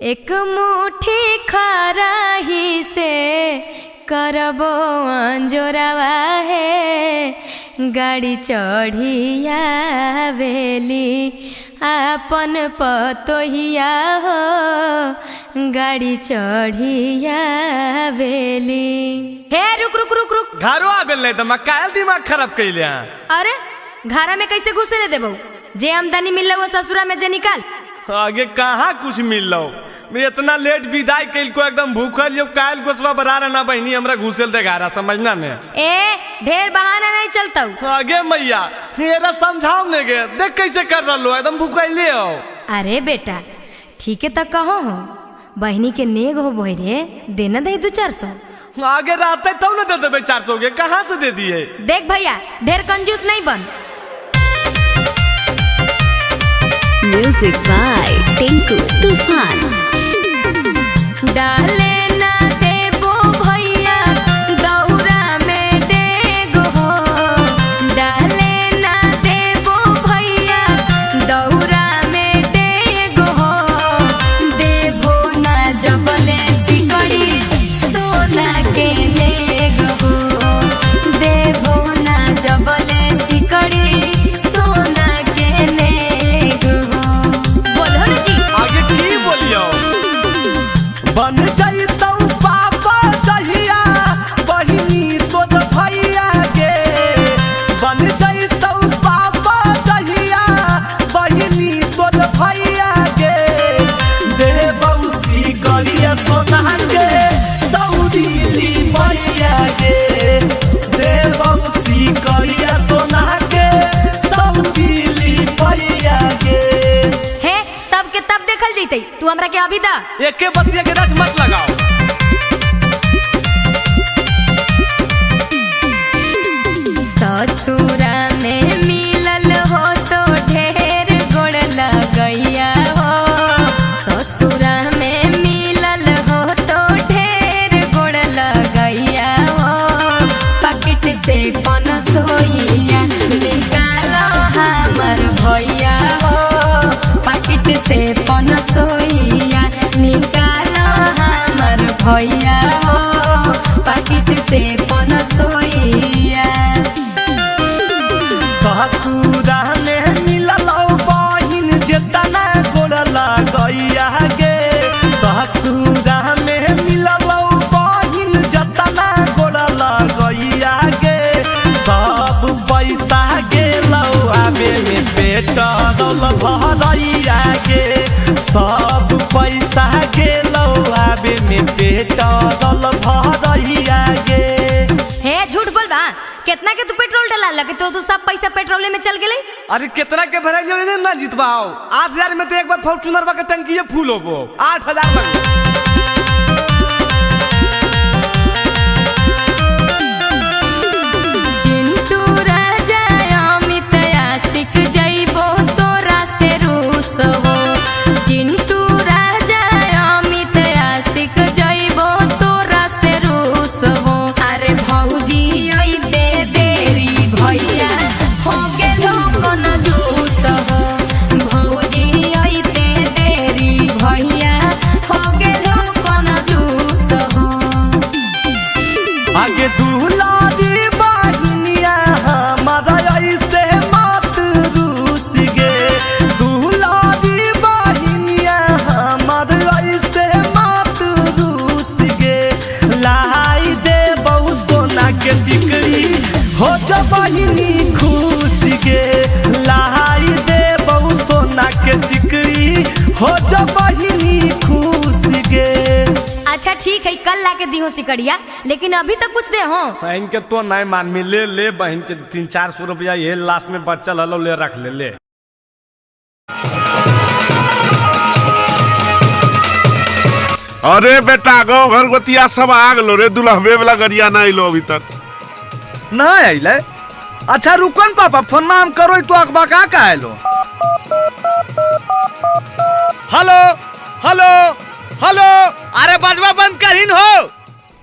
एक मुट्ठी खराही से करबो अंजोरावा है। गाड़ी चढ़िया वेली आपन पतोहिया हो। गाड़ी चढ़िया वेली। हे रुक रुक रुक रुक घरो आ बेल त कायल दिमाग खराब कइले। अरे घरा में कैसे घुसे ले देबो? जे आमदनी मिल वो ससुरा में जे निकाल। आगे कहाँ कुछ मिल लो। मैं इतना लेट विदाई कैल को एकदम भूखल जो कायल गोसवा बरा रहना बहनी हमरा घुसेल दे घारा समझना ने। ए ढेर बहाना नहीं चलता हूँ। आगे मैया मेरा समझाओ ने गे देख कैसे कर रहा एकदम भूखैले हो। अरे बेटा ठीक है तो कहो हो बहनी के नेग हो बोई रे देना दे 200-400। आगे रहते तब न दे देबे 400 के कहाँ से दे दिए। देख भैया ढेर कंजूस नहीं बन। म्यूजिक बाय टिंकू तूफान। डाले ना देबो भैया दौरा में डेगो हो। डाले ना देबो भैया दौरा में डेगो हो। देबो ना जबले सिकड़ी सोना के नेग हो। देबो ना जबले सिकड़ी सोना के नेग हो। बोलो ना जी आगे की बोलियो। बन जाइतौ पापा जहिया बहिनी तोर भैया के। बन जाइतौ पापा जहिया बहिनी तोर भैया के। देबौ सिकड़िया सोना के सौदीली भैया के। देबौ सिकड़िया सोना के सौदीली भैया के। है तब के तब देखल जैते तू हमरा के अभी दा। एके बतिया के रच मत लगाओ। ससुरा में मिलल हो तो ढेर गोड़ लगैया हो। ससुरा में मिलल हो तो ढेर गोड़ लगैया हो। पकेट से पनसोइया निकालो हमर भैया हो। पकेट से पनसोइया निकालो हमर भैया हो। पकेट से पनसोइया। ससुरा में मिललौ बहिन जेतना गोड़ लगैया गे। ससुरा में मिललौ बहिन जेतना गोड़ लगैया गे। सब पैसा गेलौ आबे में पेट्रोल भरैया गे। सब पैसा गेलौ आबे में पेट्रोल भरैया गे। हे झूठ बोल बा कितना के तू पेट्रोल डला लगे तो सब पैसा पेट्रोले में चल गेले। अरे कितना के भराई जो ना जीतबाओ 8000 में तो एक बार फॉर्च्यूनर का टंकी फूल होबो 8000 में। चिंटू राजा अमित आशिक जइबो तोरा से रूस हो। चिंटू राजा अमित आशिक जइबो तोरा से रूस हो। अरे भौजी आई दे देरी भैया हो गेलो कोन जूस हो। भौजी आई दे देरी भैया हो गेलो कोन जूस हो। आगे दुलारी बहिनिया हमारा ऐसे मत रूस गे। दुलारी बहिनिया हमारा ऐसे मत रूस गे। लाई दे बहु सोना के सिकड़ी हो जा बहिनी खुश गे। लाई दे बहु सोना के सिकड़ी हो जा बहिनी खुश गे। अच्छा ठीक है कल लाके दिहो सिकड़िया लेकिन अभी तक कुछ दे हो। बहन के तो नहीं मान में ले बहन के 300-400 रुपया ये लास्ट में बचल हलो ले रख ले। अरे बेटा गाँव घर गोतिया सब आ गलो रे। दुल्हबे वाला गरिया ना आइलो अभी तक। ना आइले। अच्छा रुकन पापा फोन में हम करो तो अखबा का आइलो। हेलो हेलो हेलो अरे बजवा बंद करहिन हो।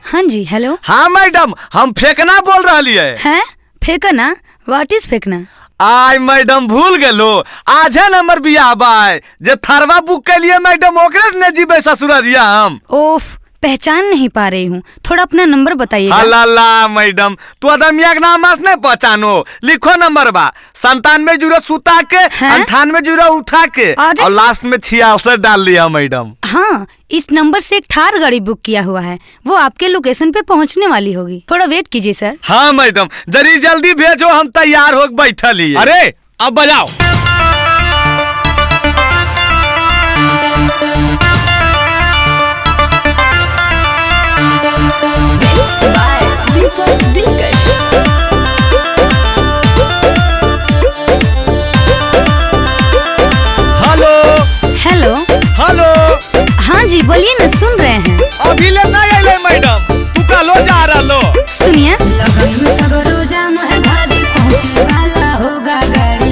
हाँ जी हेलो। हाँ मैडम हम फेंकना बोल रही है। हैं फेंकना? व्हाट इज फेंकना? आय मैडम भूल गेलो, आज है नंबर बियाह बाय जे थरवा बुक के लिए मैडम ओकरे से न जीबे ससुररिया हम। ओफ, पहचान नहीं पा रही हूँ, थोड़ा अपना नंबर बताइएगा। अल्लाह मैडम तू अदमिया के नाम नहीं पहचानो, लिखो नंबर बा 97 सुता के 98 उठा के और लास्ट में 66 डाल लिया मैडम। हाँ, इस नंबर से एक थार गाड़ी बुक किया हुआ है, वो आपके लोकेशन पे पहुंचने वाली होगी, थोड़ा वेट कीजिए सर। हाँ मैडम जरी जल्दी भेजो, हम तैयार हो बैठल ही। अरे अब बजाओ। Hello hello. हाँ जी बोलिए ना, सुन रहे हैं। अभी ले नहीं आइले मैडम, तू का लो जा रहा लो। सुनिए।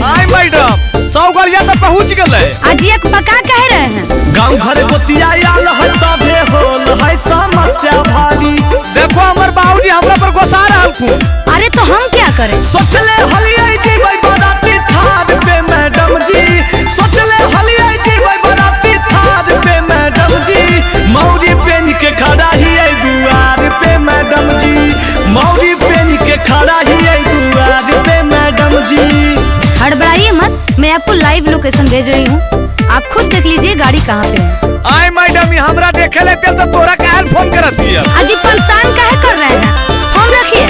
आई मैडम 100 गाड़िया तो पहुँच गए। आज एक पका कह रहे हैं। गाँव घर गोतिया आल है सभे होल है समस्या भारी। देखो हमर बाबूजी हमरा पर गोसा रहल को। अरे तो हम क्या करें? सोचले हलियै जीबै बराती थार पे मैडम जी, सोचले हलियै जीबै बराती थार पे मैडम जी। मौरी पेन के खड़ा हियै दुआर पे मैडम जी, मौरी पेन के खड़ा हियै दुआर पे मैडम जी। हड़बड़ाइए मत, मैं आपको लाइव लोकेशन भेज रही हूँ, आप खुद देख लीजिए गाड़ी कहाँ पे है। आय मैडम हमरा देखे लेते तो तोरा काहे फोन करत दिया। अजी परेशान काहे कर रहे हैं, फोन रखिए।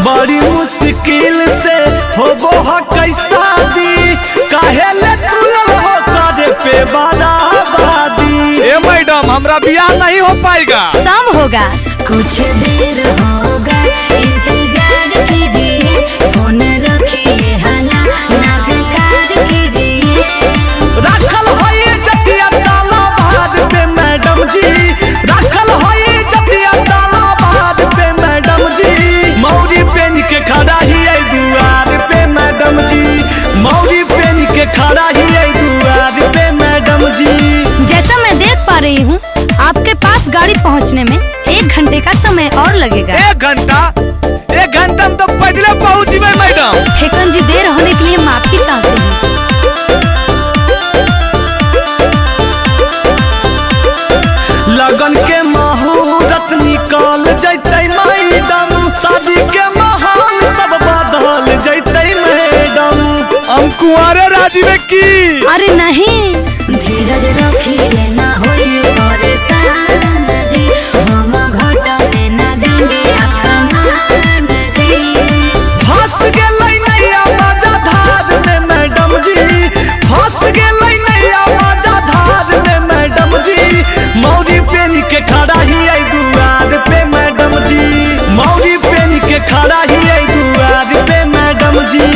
बड़ी मुश्किल से होबो ह कैसा दी, काहे ले तू हो करे पे बराबादी। ए मैडम हमरा बियाह नहीं हो पाएगा। सब होगा, कुछ देर होगा, इंतजार कीजिए, फोन रखिए, हाला ना बेकार कीजिए। रखल होई जतिया ताला बाद पे मैडम जी, रखल होई जतिया ताला बाद पे मैडम जी। मौरी पेन के खड़ा ही है दुआर पे मैडम जी, मौरी पेन के खड़ा ही है दुआर पे मैडम जी। जैसा मैं देख पा रही हूँ आपके पास गाड़ी पहुँचने में 1 घंटे का समय और लगेगा। 1 घंटा? 1 घंटा में तो पहले पहुँच गए मैडम। ठेकन जी देर होने के लिए माफी चाहते हैं। लगन के मुहूर्त निकाल जैते मैडम, शादी के महान सब बदल जैते मैडम। हम कुंवारे राजीव की। अरे नहीं, धीरज रखिए, ना होइए परेशान जी, हम घटने ना देंगे आपका मान जी। फंस गेलै नैया मजा धार में मैडम जी, फंस गेलै नैया मजा धार में मैडम जी। मौरी पेन के खड़ा ही है दुआर पे मैडम जी, मौरी पेन के खड़ा ही है दुआर पे मैडम जी।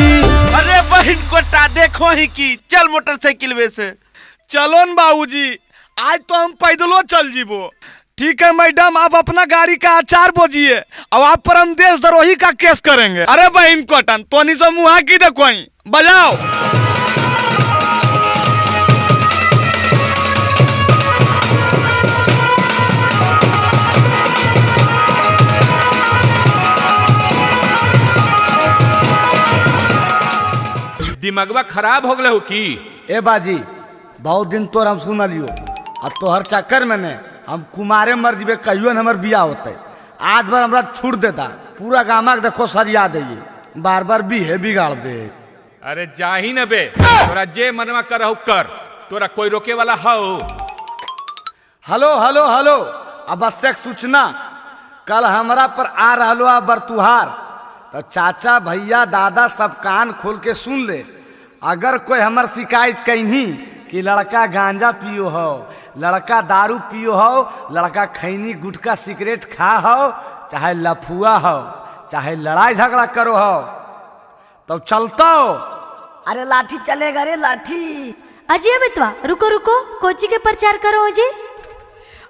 अरे बहन कोटा देखो ही की, चल मोटरसाइकिल में से। चलो न बाबूजी, आज तो हम पैदलो चल जीबो। ठीक है मैडम, आप अपना गाड़ी का आचार बोझिए, अब आप पर हम देशद्रोही का केस करेंगे। अरे बहन कोटन तोनी से मुहा की देखो, बजाओ। दिमागवा खराब हो गए हो की? ए बाजी बहुत दिन तोर हम सुनलियो, आ तोहर चक्कर में ने हम कुमारे मर जीबे, कहियो न हमर बियाह होते। आज बार हमरा छूट देता, पूरा गामा के देखो सरिया दइए, बार बार बिहे बिगाड़ दे। अरे जाही न बे, तोरा जे मनवा करहु कर, तोरा कोई रोके वाला हो? हेलो हेलो हेलो, आवश्यक सूचना, कल हमरा पर आ रहलो आ बरतुहार, तो चाचा भैया दादा सब कान खोल के सुन ले। अगर कोई हमर शिकायत कहीं कि लड़का गांजा पियो हो, लड़का दारू पियो हो, लड़का खैनी गुटखा सिगरेट खा हो, चाहे लफुआ हो, चाहे लड़ाई झगड़ा करो हो, तो चलता हो। अरे लाठी चलेगा रे लाठी। अजी अमितवा रुको रुको, कोची के प्रचार करो जी।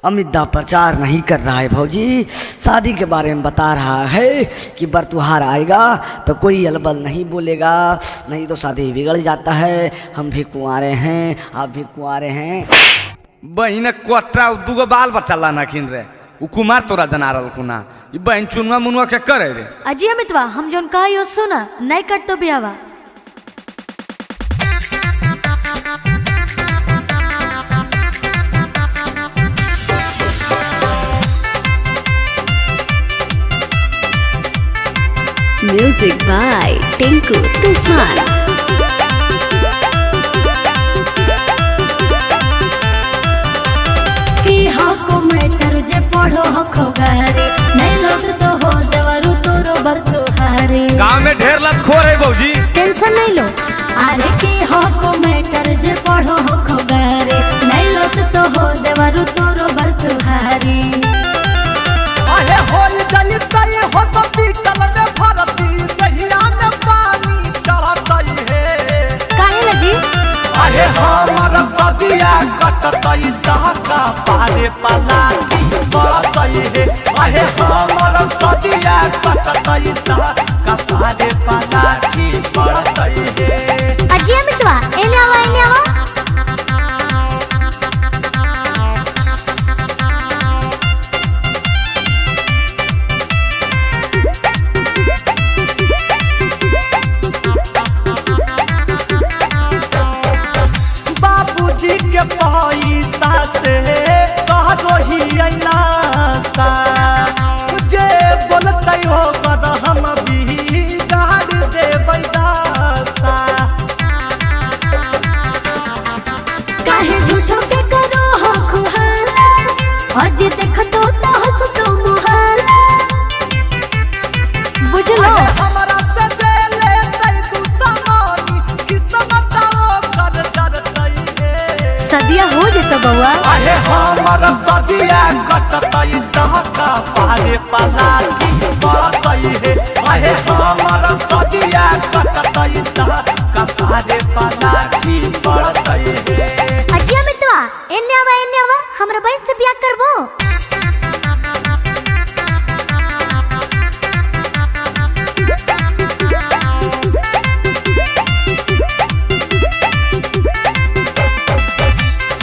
अमिता प्रचार नहीं कर रहा है भौजी, शादी के बारे में बता रहा है कि बरतुहार आएगा तो कोई अलबल नहीं बोलेगा, नहीं तो शादी बिगड़ जाता है। हम भी कुंवारे हैं, आप भी कुंवारे हैं। बहिन कोटरा दुगो बाल बच्चा लाना किन रे, उ कुमार तोरा जना रहल खुना ई बहन चुनवा मुनवा के करे रे। अजी अमितवा हम जोन कहा यो सुना नहीं कट तो बियावा। Music by Tinku Tufan. को मैटर जे पढ़ो हखो गारे नहीं लौट तो हो देवरु तोरो बरतुहारे। गांव में ढेर लतखोर है बौजी, टेंशन नहीं लो। अरे की हो को मैटर जे पढ़ो हखो गारे नहीं लौट तो हो देवरु तोरो बरतुहारे। अरे होल जली तई हो हॉस्पिटल में भर्ती दहिया में पानी चढ़तई है। काहे लजी? अरे हमर सदिया कटतई दहका पारे पलाटी बढ़तई है। अरे हमर सदिया कटतई दहका पारे पलाटी बढ़तई है। अजी अमितवा एने आवा एने आवा। बाबूजी के पैसा से कहो ही अनासा जे बोलते हो कर हम भी गाड़ देबै दासा। काहे झूठो के करो हो खुहाला अजी देख तो हंस तो मुहाला। बुझलो हमरा से जे लेतै तू समानी किस्मत कर डरतई है। सदिया हो जेतो बउआ। अरे हमर सदिया कटतई दहका पारे पलाटी बढ़तई है। अरे हमर सदिया कटतई दहका पारे पलाटी बढ़तई है। अजी अमितवा एने आवा हमरा बहन से बियाह करबो।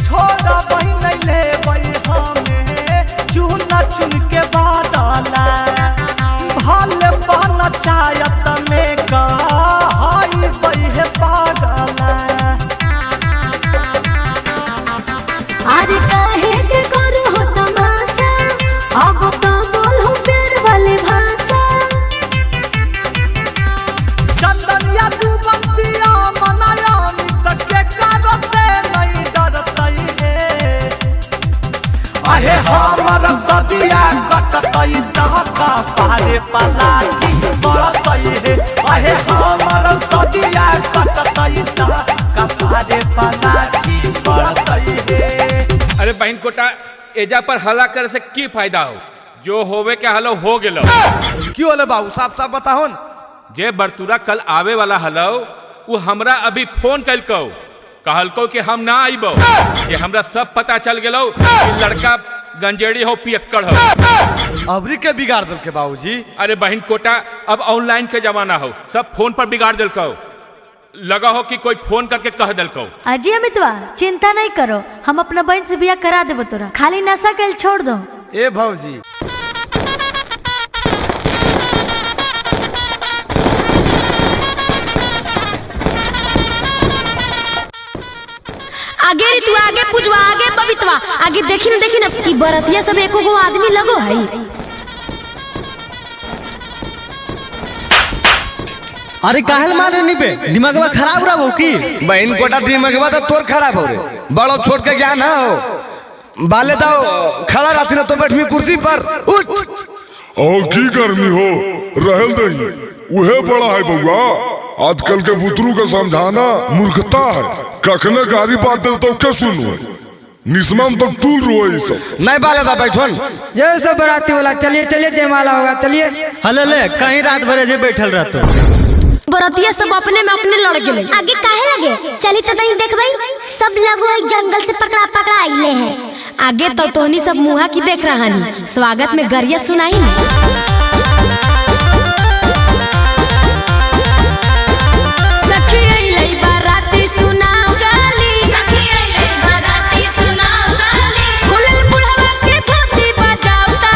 छोड़ा बहिन लेबै हमें चुन चुन के बादला भले बन चायत में कहाई बहे पागला। अरे काहे के करो हो तमाशा अब तो बोलो प्यार वाले भाषा। चंदनिया तू बंसिया मनाया मित के करते नहीं डरतई है। अरे हमर सदिया कटतई दहका पारे पलाटी बढ़तई है। अरे हमर सदिया कटतई दहका पारे पलाटी बढ़तई है। अरे बहन कोटा एजा पर हल्ला करे से की फायदा हो? जो होवे के हलो हो गेलो। क्यों होले बाबू साफ साफ बताहो न। जे बरतुरा कल आवे वाला हलो वो हमरा अभी फोन कलको कहलको कि हम ना आइबो। ये हमरा सब पता चल गेलो कि लड़का गंजेड़ी हो पियक्कड़ हो। अबरी के बिगाड़ दल के बाबूजी। अरे बहन कोटा अब ऑनलाइन के जमाना हो, सब फोन पर बिगाड़ दिलको। लगा हो कि कोई फोन करके कह दिलको। अजी अमितवा चिंता नहीं करो हम अपना बहन से बियाह करा देबो तोरा। खाली नशा के छोड़ दो। ए भौजी आगे रे तू आगे पूजवा आगे बबितवा आगे देखी ना ई बरतिया सब एको गो आदमी लगो है। अरे काहल मारे नहीं पे दिमागवा खराब रहा हो की। बहन कोटा दिमागवा तो तोर खराब हो रे। बड़ो छोट के ज्ञान हो बाले दाओ खड़ा रहती ना तो बैठमी कुर्सी पर उठ। और की गर्मी हो रहल दही उहे बड़ा है बउआ। आजकल के बुतरू का समझाना मूर्खता है। कखने गाड़ी बात दे तो क्या सुनू निस्मम तक तूल रोए सब नहीं बाले दा बैठन। जय सब बराती वाला चलिए चलिए जयमाला होगा चलिए। हले ले कहीं रात भर जे बैठल रहतो। बरतिया सब अपने में अपने लड़ गेले। आगे काहे लगे चली तो नहीं देखबै सब लोग एक जंगल से पकड़ा आइले हैं। आगे तो तोहनी सब मुहा की देख रहा नी स्वागत में गरिया सुनाई ना। सखी अइले बाराती सुनाओ गाली। बुढ़वा के धोती बजाओ ता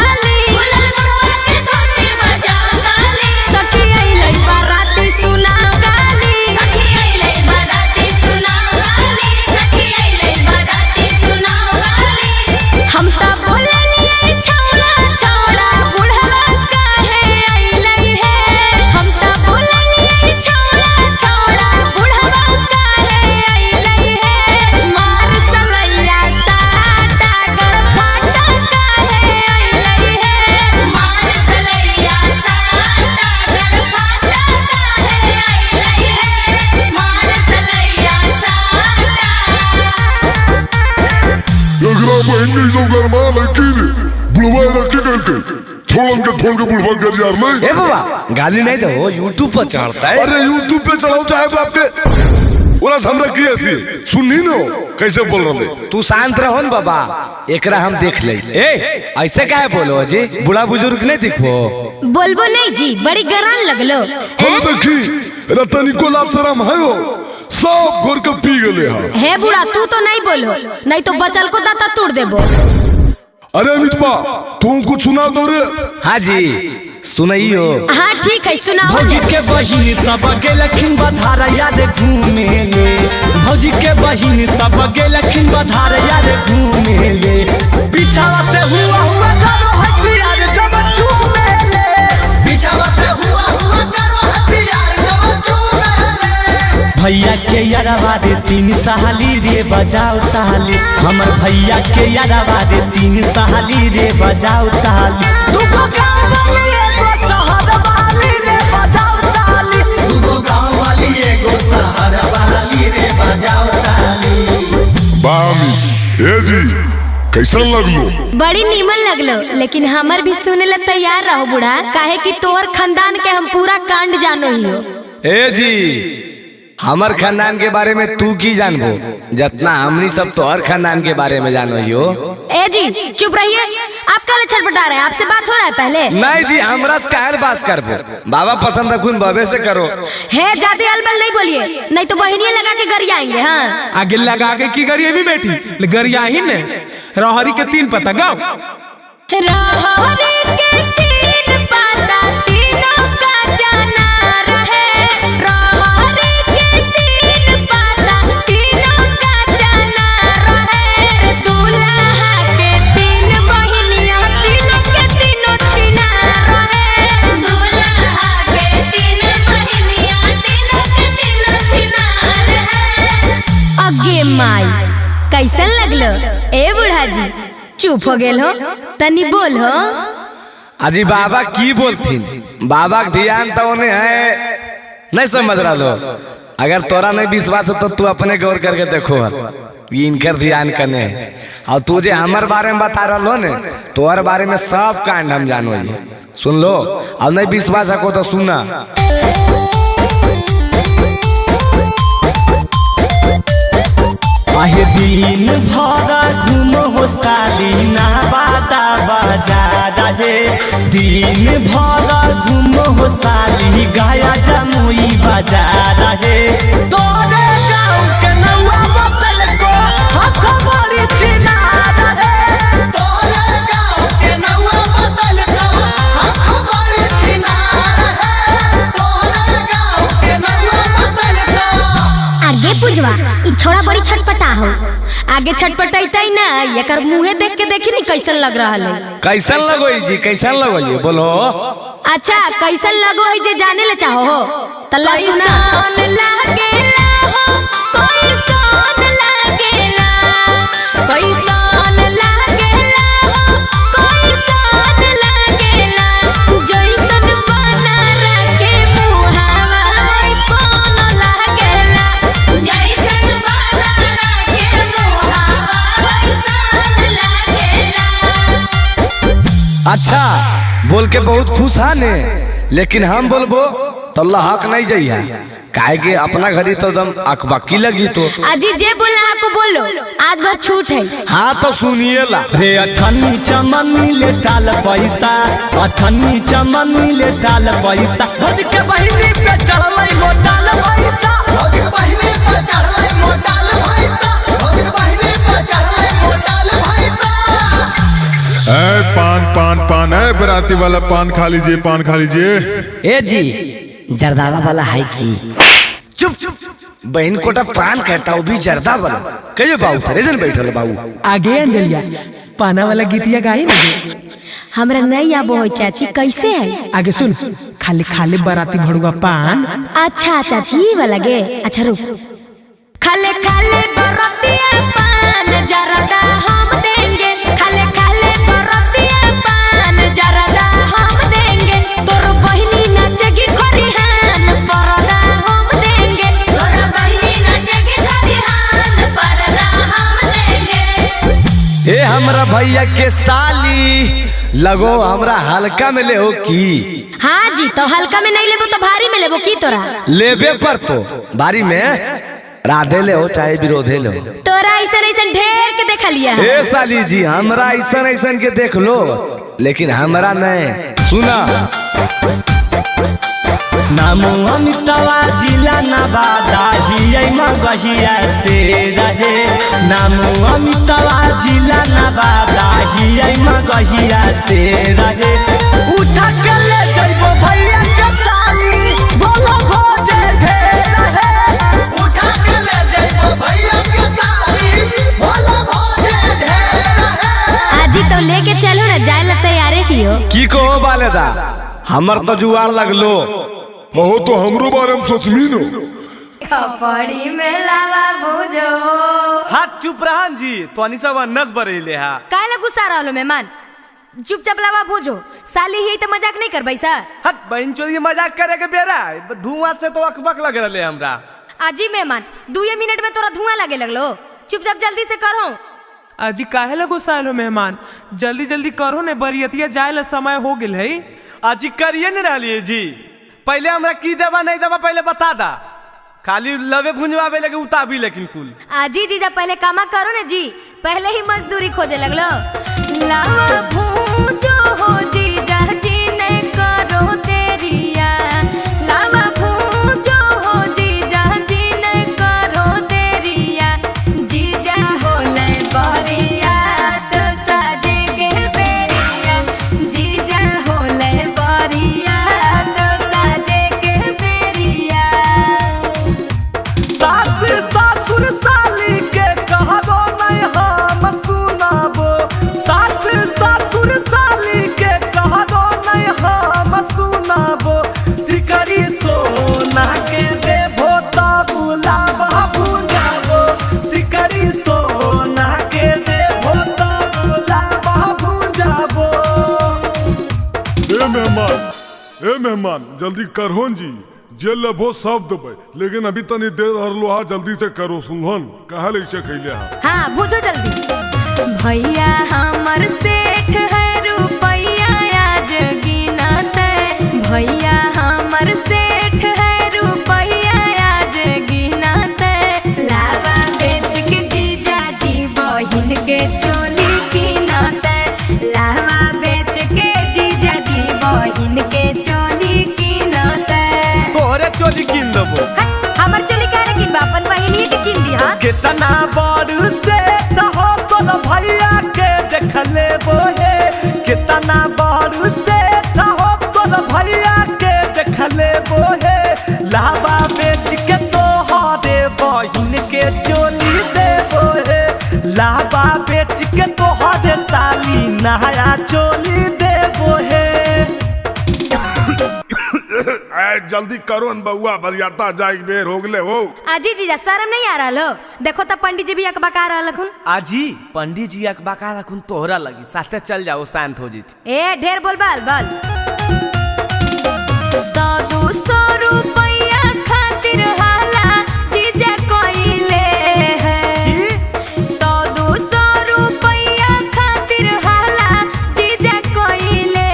बहन नहीं सो गरमा लेकिन बुढ़वा रखे करके छोड़ के बुढ़वा कर यार मैं। ए बाबा गाली नहीं दो, यूट्यूब पर चढ़ता है। अरे यूट्यूब पे चढ़ाओ चाहे बाप के ओरा हमरा की थी सुननी न कैसे बोल रहे। तू शांत रहो न बाबा, एकरा हम देख ले। ए ऐसे काहे बोलो जी, बूढ़ा बुजुर्ग नहीं दिखो। बोलबो नहीं जी, बड़ी गरान लगलो। हम देखी रतनी को लाभ शरम है हो सब घोर के पी गए हे बूढ़ा तू तो नहीं बोलो, नहीं तो बचल को दाता तोड़ देबो। अरे अमितबा तुम कुछ सुना दो रे। हाँ जी सुनाइयो। हाँ ठीक है सुनाओ। भौजी के बहिन सब गेलखिन बधार याद घूमे ले, भौजी के बहिन सब गेलखिन बधार याद घूमे ले, पिछावा से हुआ करो हथियार जब चूमे ले, पिछावा से हुआ करो हथियार जब चूमे ले। भैया के यारवा रे 3 साली रे बजाओ ताली, हमर भैया के यारवा रे 3 साली रे बजाओ ताली, तुमको गाँव वाली एगो शहर वाली रे बजाओ ताली, तुमको गाँव वाली एगो शहर वाली रे बजाओ ताली। बामी ए जी कैसा लगलो? बड़ी नीमन लगलो, लेकिन हमर भी सुने ला तैयार रहो बूढ़ा, काहे कि तोहर खानदान के हम पूरा कांड जानो हियो। ए जी हमर खानदान के बारे में तू की जानबो, जितना हमनी सब तोहर खानदान के बारे में जानो हियो। ए जी चुप रहिए, आप काले छटपटा रहे हैं, आपसे बात हो रहा है पहले। नहीं जी हमरा से काहे बात करबो, बाबा पसंद रखून बबे से करो। हे ज्यादा अलबल नहीं बोलिए, नहीं तो बहनिया लगा के गरिया आएंगे। हाँ आगे लगा के की गरिया भी बैठी गरिया ही ने रहरी के 3 पत्ता गाँव रहरी के 3 पत्ता तीनों का जाना रहे, रहरी के 3 पत्ता तीनों का जाना रहे, दूल्हा के 3 बहिनिया तीनों के तीनों छिना रहे, दूल्हा के 3 बहिनिया तीनों के तीनों छिना रहे। अगे माई कैसन लगलो ए बूढ़ा जी, चुप हो गेल हो, तनी बोल हो। अजी बाबा की बोलतीन, बाबा का ध्यान तो उन्हें है नहीं समझ रहा लो। अगर तोरा नहीं विश्वास हो तो तू अपने गौर करके देखो, इनकर ध्यान करने है। और तुझे हमारे बारे में बता रहा लो ने, तोहर बारे में सब कांड हम जानो ये सुन लो। और नहीं विश्वास रखो तो सुनना। आहे दिन भर घूमो हो साली ना बाता बाजार रे, दिन भर घूमो हो साली गया जमुई बाजार रे, तोरे गाँव के नौआ बतल को खबरी चिनार रे, तोरे गाँव के नौआ बतल को खबरी चिनार रे, तोरे गाँव के नौआ बतल को। आगे पुजवा ई छोड़ा बड़ी छटपटा हो। आगे छटपटाई ना, एकर मुँहे देख के देखी नहीं कैसन लग रहा है। कैसन लगो जी, कैसन लगो ये बोलो। अच्छा कैसन लगो है जे जाने ले चाहो हो, तल्ला सुना। कैसन लागेला हो, कैसन लागेला, कैसन लागेला हो, कैसन लागेला, जैसन बना रखे मुहावा वैसन लागेला, जैसन बना रखे मुहावा वैसन लागेला। अच्छा बोल के बहुत खुश है ने, लेकिन हम बोलबो तो हक नहीं जाइए, काहे के अपना घड़ी तो दम अकबकी लग जी। तो अजी जे बोला आपको बोलो, आज भर छूट है। हाँ तो सुनिए ला रे अठन्नी चमनी ले टाल पैसा, अठन्नी चमनी ले टाल पैसा, भौज के बहिनी पे चढ़लै मोटाल पैसा, भौज के बहिनी पे चढ़लै मोटाल पैसा, भौज के बहिनी पे चढ़लै मोटाल पैसा। पान पान पान है बराती वाला पान खा लीजिए, पान खा लीजिए। ए जी जर्दावा वाला है की? चुप चुप, बहन कोटा पान कहता हूँ भी जर्दा वाला कहियो बाबू थरे जन बैठल बाबू। आगे अंजलिया पाना वाला गीतिया गाई ना, हमरा नहीं आबो हो चाची, कैसे है? आगे सुन, खाली खाली बराती भड़ुआ पान। अच्छा चाची ये वाला गे, अच्छा रुक। खाले खाले बरतिया पान जरदा हम देंगे, खाले खाले बरतिया पान जरदा हम देंगे, तोर बहिनी नाचेगी खरिहान परदा हम देंगे, तोर बहिनी नाचेगी खरिहान परदा हम देंगे। ए हम हमरा भैया के साली लगो हमरा हल्का में ले हो की। हाँ जी, तो हल्का में नहीं लेबो तो भारी में लेबो की तोरा? लेबे पर तो भारी में राधे ले हो चाहे विरोधे ले हो। तोरा ऐसन ऐसन ढेर के देख लिया। ए साली जी हमरा ऐसन ऐसन के देख लो, लेकिन हमरा नहीं। सुना नामो अमितवा जिला नवादा हियै मगहिया से रहे। नामो अमितवा जिला नवादा हियै मगहिया से रहे। उठा के ले जइबो भैया के साली बोलो भोजे ढेर रहे। उठा के ले जइबो भैया के साली बोलो भोजे ढेर रहे। आजी तो लेके चलो ना, जाए ला तैयारे ही हो। की कहो बालेदा हमर तो जुआर लगलो। हो तो हमरो बारे में सोचमी नो। कपड़ी में लावा बुझो। हाथ चुप रहन जी, तोनी सब नस बरेले हा। काहे गुस्सा रहलो मेहमान? चुपचाप लावा बुझो। साली ही तो मजाक नहीं करबै सर। हट बहन चोरी मजाक करे के बेरा धुआं से तो अकबक लग रहले हमरा। आजी मेहमान 2 मिनट में तोरा धुआं लगे लगलो। चुपचाप जल्दी से करो। अजी काहे ला गुस्साइलो मेहमान? जल्दी जल्दी करो ने, बरियतिया जाए ला समय हो गेल है। आजी करिए न रहलिए जी। पहले हमरा की देवा नहीं देवा पहले बता दा। खाली लवे भुंजवावे लगे उताबी लेकिन कुल। आजी जीजा पहले कामा करो ना जी, पहले ही मजदूरी खोजे लगलो। लावा भूजो हो जीजा जी ने करो देरिया। लावा भूजो हो जीजा जी ने करो देरिया। जीजा होले बरिया तो साजे के बेरिया। जीजा होले बरिया तो साजे के बेरिया। सास सासुर साली के कहबो नहीं हम सुनाबो। सास सासुर साली के कहबो नहीं हम सुनाबो। सिकरी सोना के देबो तो बुलावा भुंजाबो। सिकरी सोना के देबो तो बुलावा भुंजाबो। ए मेहमान जल्दी करहोन जी, जे लेबो सब देबै, लेकिन अभी तनी देर हरलो हा, जल्दी से करो सुनहन। कहा ऐसे कैले हा? हाँ बुझो जल्दी। भैया हमर सेठ है रुपैया आज गिनते। भैया हमर सेठ है रुपैया आज गिनते। लावा बेच के जीजा जी बहिन के चोली कीनते। लावा बेच के जीजा जी बहिन के चोली कीनते। तोरे चोली किन देबो। हमर चोली काहे किन बा? अपन बहिनी के किन दिहा। कितना बड़ से हो तो भैया के देख लेबो हे। कितना बड़ से हो तो भैया के देख लेबो हे। लावा बेच के तोहरे बहिन के चोली देबो हे। लावा बेच के तोहरे साली नया चोली देबो हे। जल्दी करो न बउआ, बरियाता जाए बेर हो गले हो। आजी जीजा शर्म नहीं आ रहा हो? देखो तो पंडित जी भी अकबका रहा लखुन। आजी पंडित जी अकबका रखुन तोहरा लगी, साथे चल जाओ शांत हो जीत। ए ढेर बोल बाल बल। 100-200 रुपया खातिर हाला जीजा कोइले है। 100-200 रुपया खातिर हाला जीजा कोइले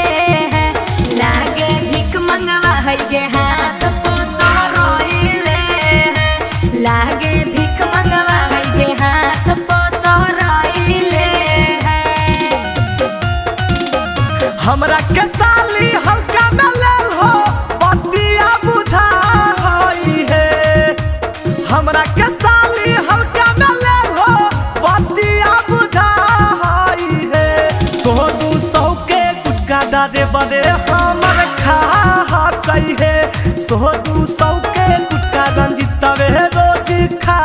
है। लागे भीख मंगवा है गे हाथ पोसरोइले है। लागे भीख मंगवा है गे हाथ पोसरोइले है। हमरा के साली हल्का में लेल हो बतिया बुझा होई है। हमरा के साली हल्का में लेल हो बतिया बुझा होई है। 100-200 के गुटका दादे बदे हमर खा कई है। 100-200 के गुटका रंजितवे रोज खा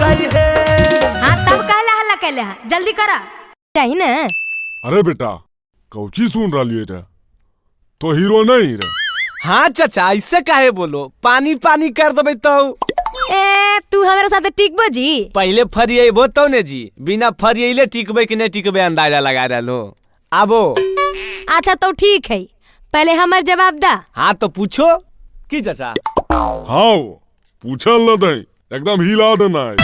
कई है। हाँ तब कहला हल्ला कहले हा, जल्दी करा चाहिए ना। अरे बेटा कौची सुन रही है? तो हीरो नहीं रे। हाँ चाचा ऐसे काहे बोलो, पानी पानी कर देबे तो। ए तू हमारे साथ टिकबो जी? पहले फरिएबो तो ने जी, बिना फरिएले टिकबे कि नहीं टिकबे अंदाजा लगा डालो। आबो। अच्छा तो ठीक है, पहले हमार जवाब दा। हाँ तो पूछो की चाचा। हाँ पूछल न दे, एकदम हिला देना है।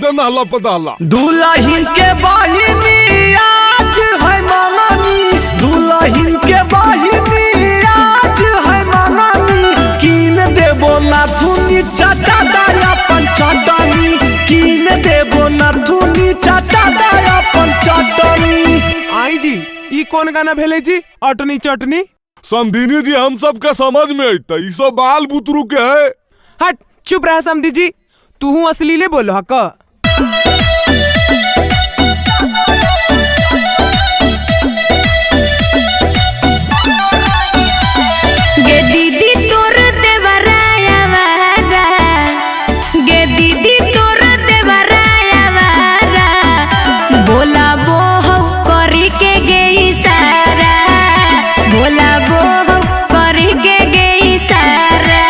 मिलकर नहला पताला। दुल्हन के बहिनी आज है मंगनी, दुल्हन के बहिनी आज है मंगनी, कीन देबो नाथुनी चाचा दाया अपन चटनी, कीन देबो नाथुनी चाचा दाया अपन चटनी। आई जी ई कौन गाना भेले जी? अटनी चटनी। समधिनी जी हम सब के समझ में अइता, ई सब बाल बुतरू के है। हट चुप रह समधी जी, तू असलीले बोल हक। गे दीदी तोर देवराया वारा, गे दीदी तोर देवराया वारा, बोला बोह करी के गई सारा, बोला बोह करी के गई सारा।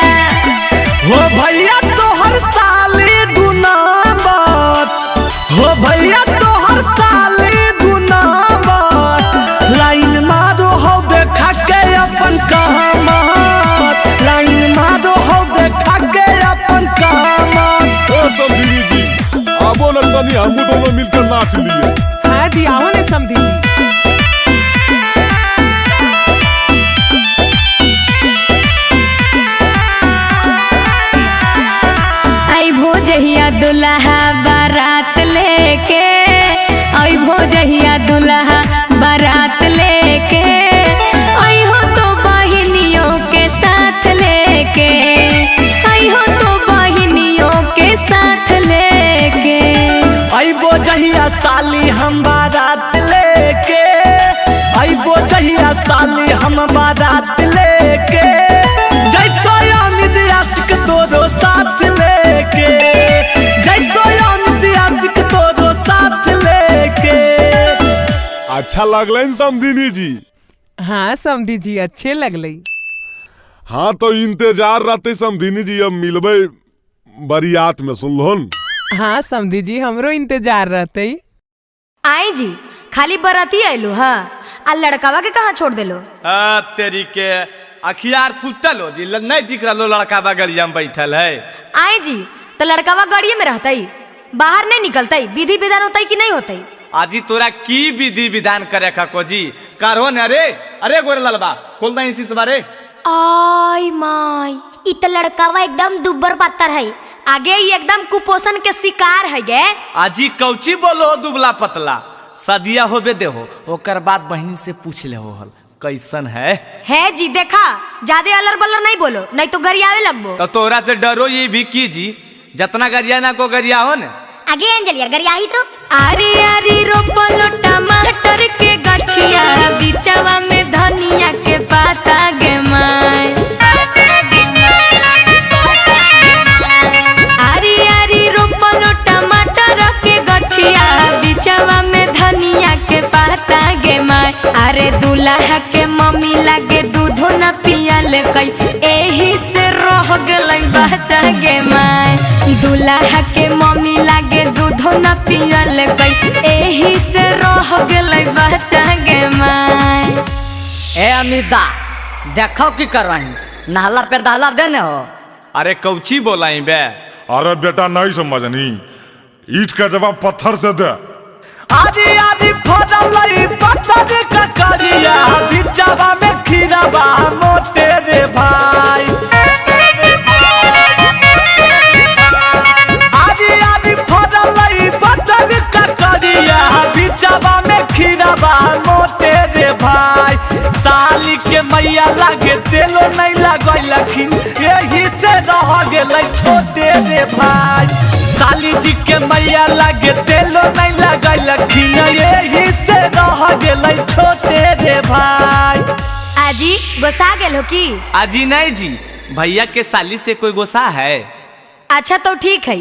हो भैया तोहर साली दुनाबत, हो भैया तोहर साली दुनाबत, लाइन मारो हो देखा के अपन कहमत, लाइन मारो हो देखा के अपन कहमत। ओ समधिनी जी आबो न तनी हम दोनों मिलकर नाच लिए। हाँ जी आओ ने समधी जी। आई भोजहिया दुल्हा बारात लेके, आई भोजहिया दुल्हा बारात लेके, आई हो तो बहिनियों के साथ लेके, आई हो तो बहिनियों के साथ लेके। अइबो जहिया साली हम बारात लेके, अइबो जहिया साली हम बारात लेके, जैतो अमित आशिक तोरो साथ लेके, जैतो अमित आशिक तोरो साथ लेके। अच्छा लगलन समधिनी जी? हाँ समधी जी अच्छे लगले। हाँ तो इंतजार रहते समधिनी जी, अब मिलबे बरियात में, सुनलोन? हाँ समधी जी हमरो इंतजार रहते। आई जी खाली बराती आइलो हा, आ लड़कावा के कहाँ छोड़ देलो? तेरी के अखियार फुटल हो जी, नहीं दिख रहा लड़का बगलिया में बैठल है। आई जी तो लड़कावा गाड़िए में रहतई, बाहर नहीं निकलतई, विधि विधान होतई कि नहीं होतई? आजी तोरा की विधि विधान करे खको जी करो न। अरे अरे गोरे ललबा खोल दई इसी बारे। आई माई इ त लड़कावा एकदम दुब्बर पत्थर है, आगे ही एकदम कुपोषण के शिकार है गे। आजी कौची बोलो दुबला पतला, सदिया होबे देहो, ओकर बाद बहनी से पूछ ले हो हल कैसन है जी। देखा ज्यादा अलर बलर नहीं बोलो, नहीं तो गरियावे लगबो। तो तोरा से डरो ये भी की जी, जितना गरिया ना को गरिया हो न। आगे अंजलिया गरियाही तो आरी आरी रोपलो टमाटर के गठिया, बिचवा में धनिया के पाता गे माय। आरी आरी रोपलो टमाटर के गठिया, बिचवा में धनिया के पाता गे माय। अरे दूल्हा के मम्मी लागे दूधो न पियल कई, एही से रह गलै बच्चा गे माय। दूल्हा के मम्मी लागे दूधो न पियल कई, एही से रह गलै बच्चा गे माय। ए अमिता देखो की कर रही, नहला पे दहला देने हो। अरे कौची बोलाई बे? अरे बेटा नहीं समझनी, ईट का जवाब पत्थर से दे। आदि आदि फदलई पत्थर का करिया, बिचवा में खीराबा मोटे रे भाई। आदि आदि फदलई पत्थर का करिया, बिचवा में खीराबा मोटे रे भाई। साली के मैया लागे तेलो नहीं लगैलखिन, यही से रह गेलै छोटे रे भाई। साली जी के मैया लागे तेलो नहीं लगैलखिन, यही से रह गेलै छोटे रे भाई। आजी गोसा गेल हो की? आजी नहीं जी, भैया के साली से कोई गोसा है? अच्छा तो ठीक है,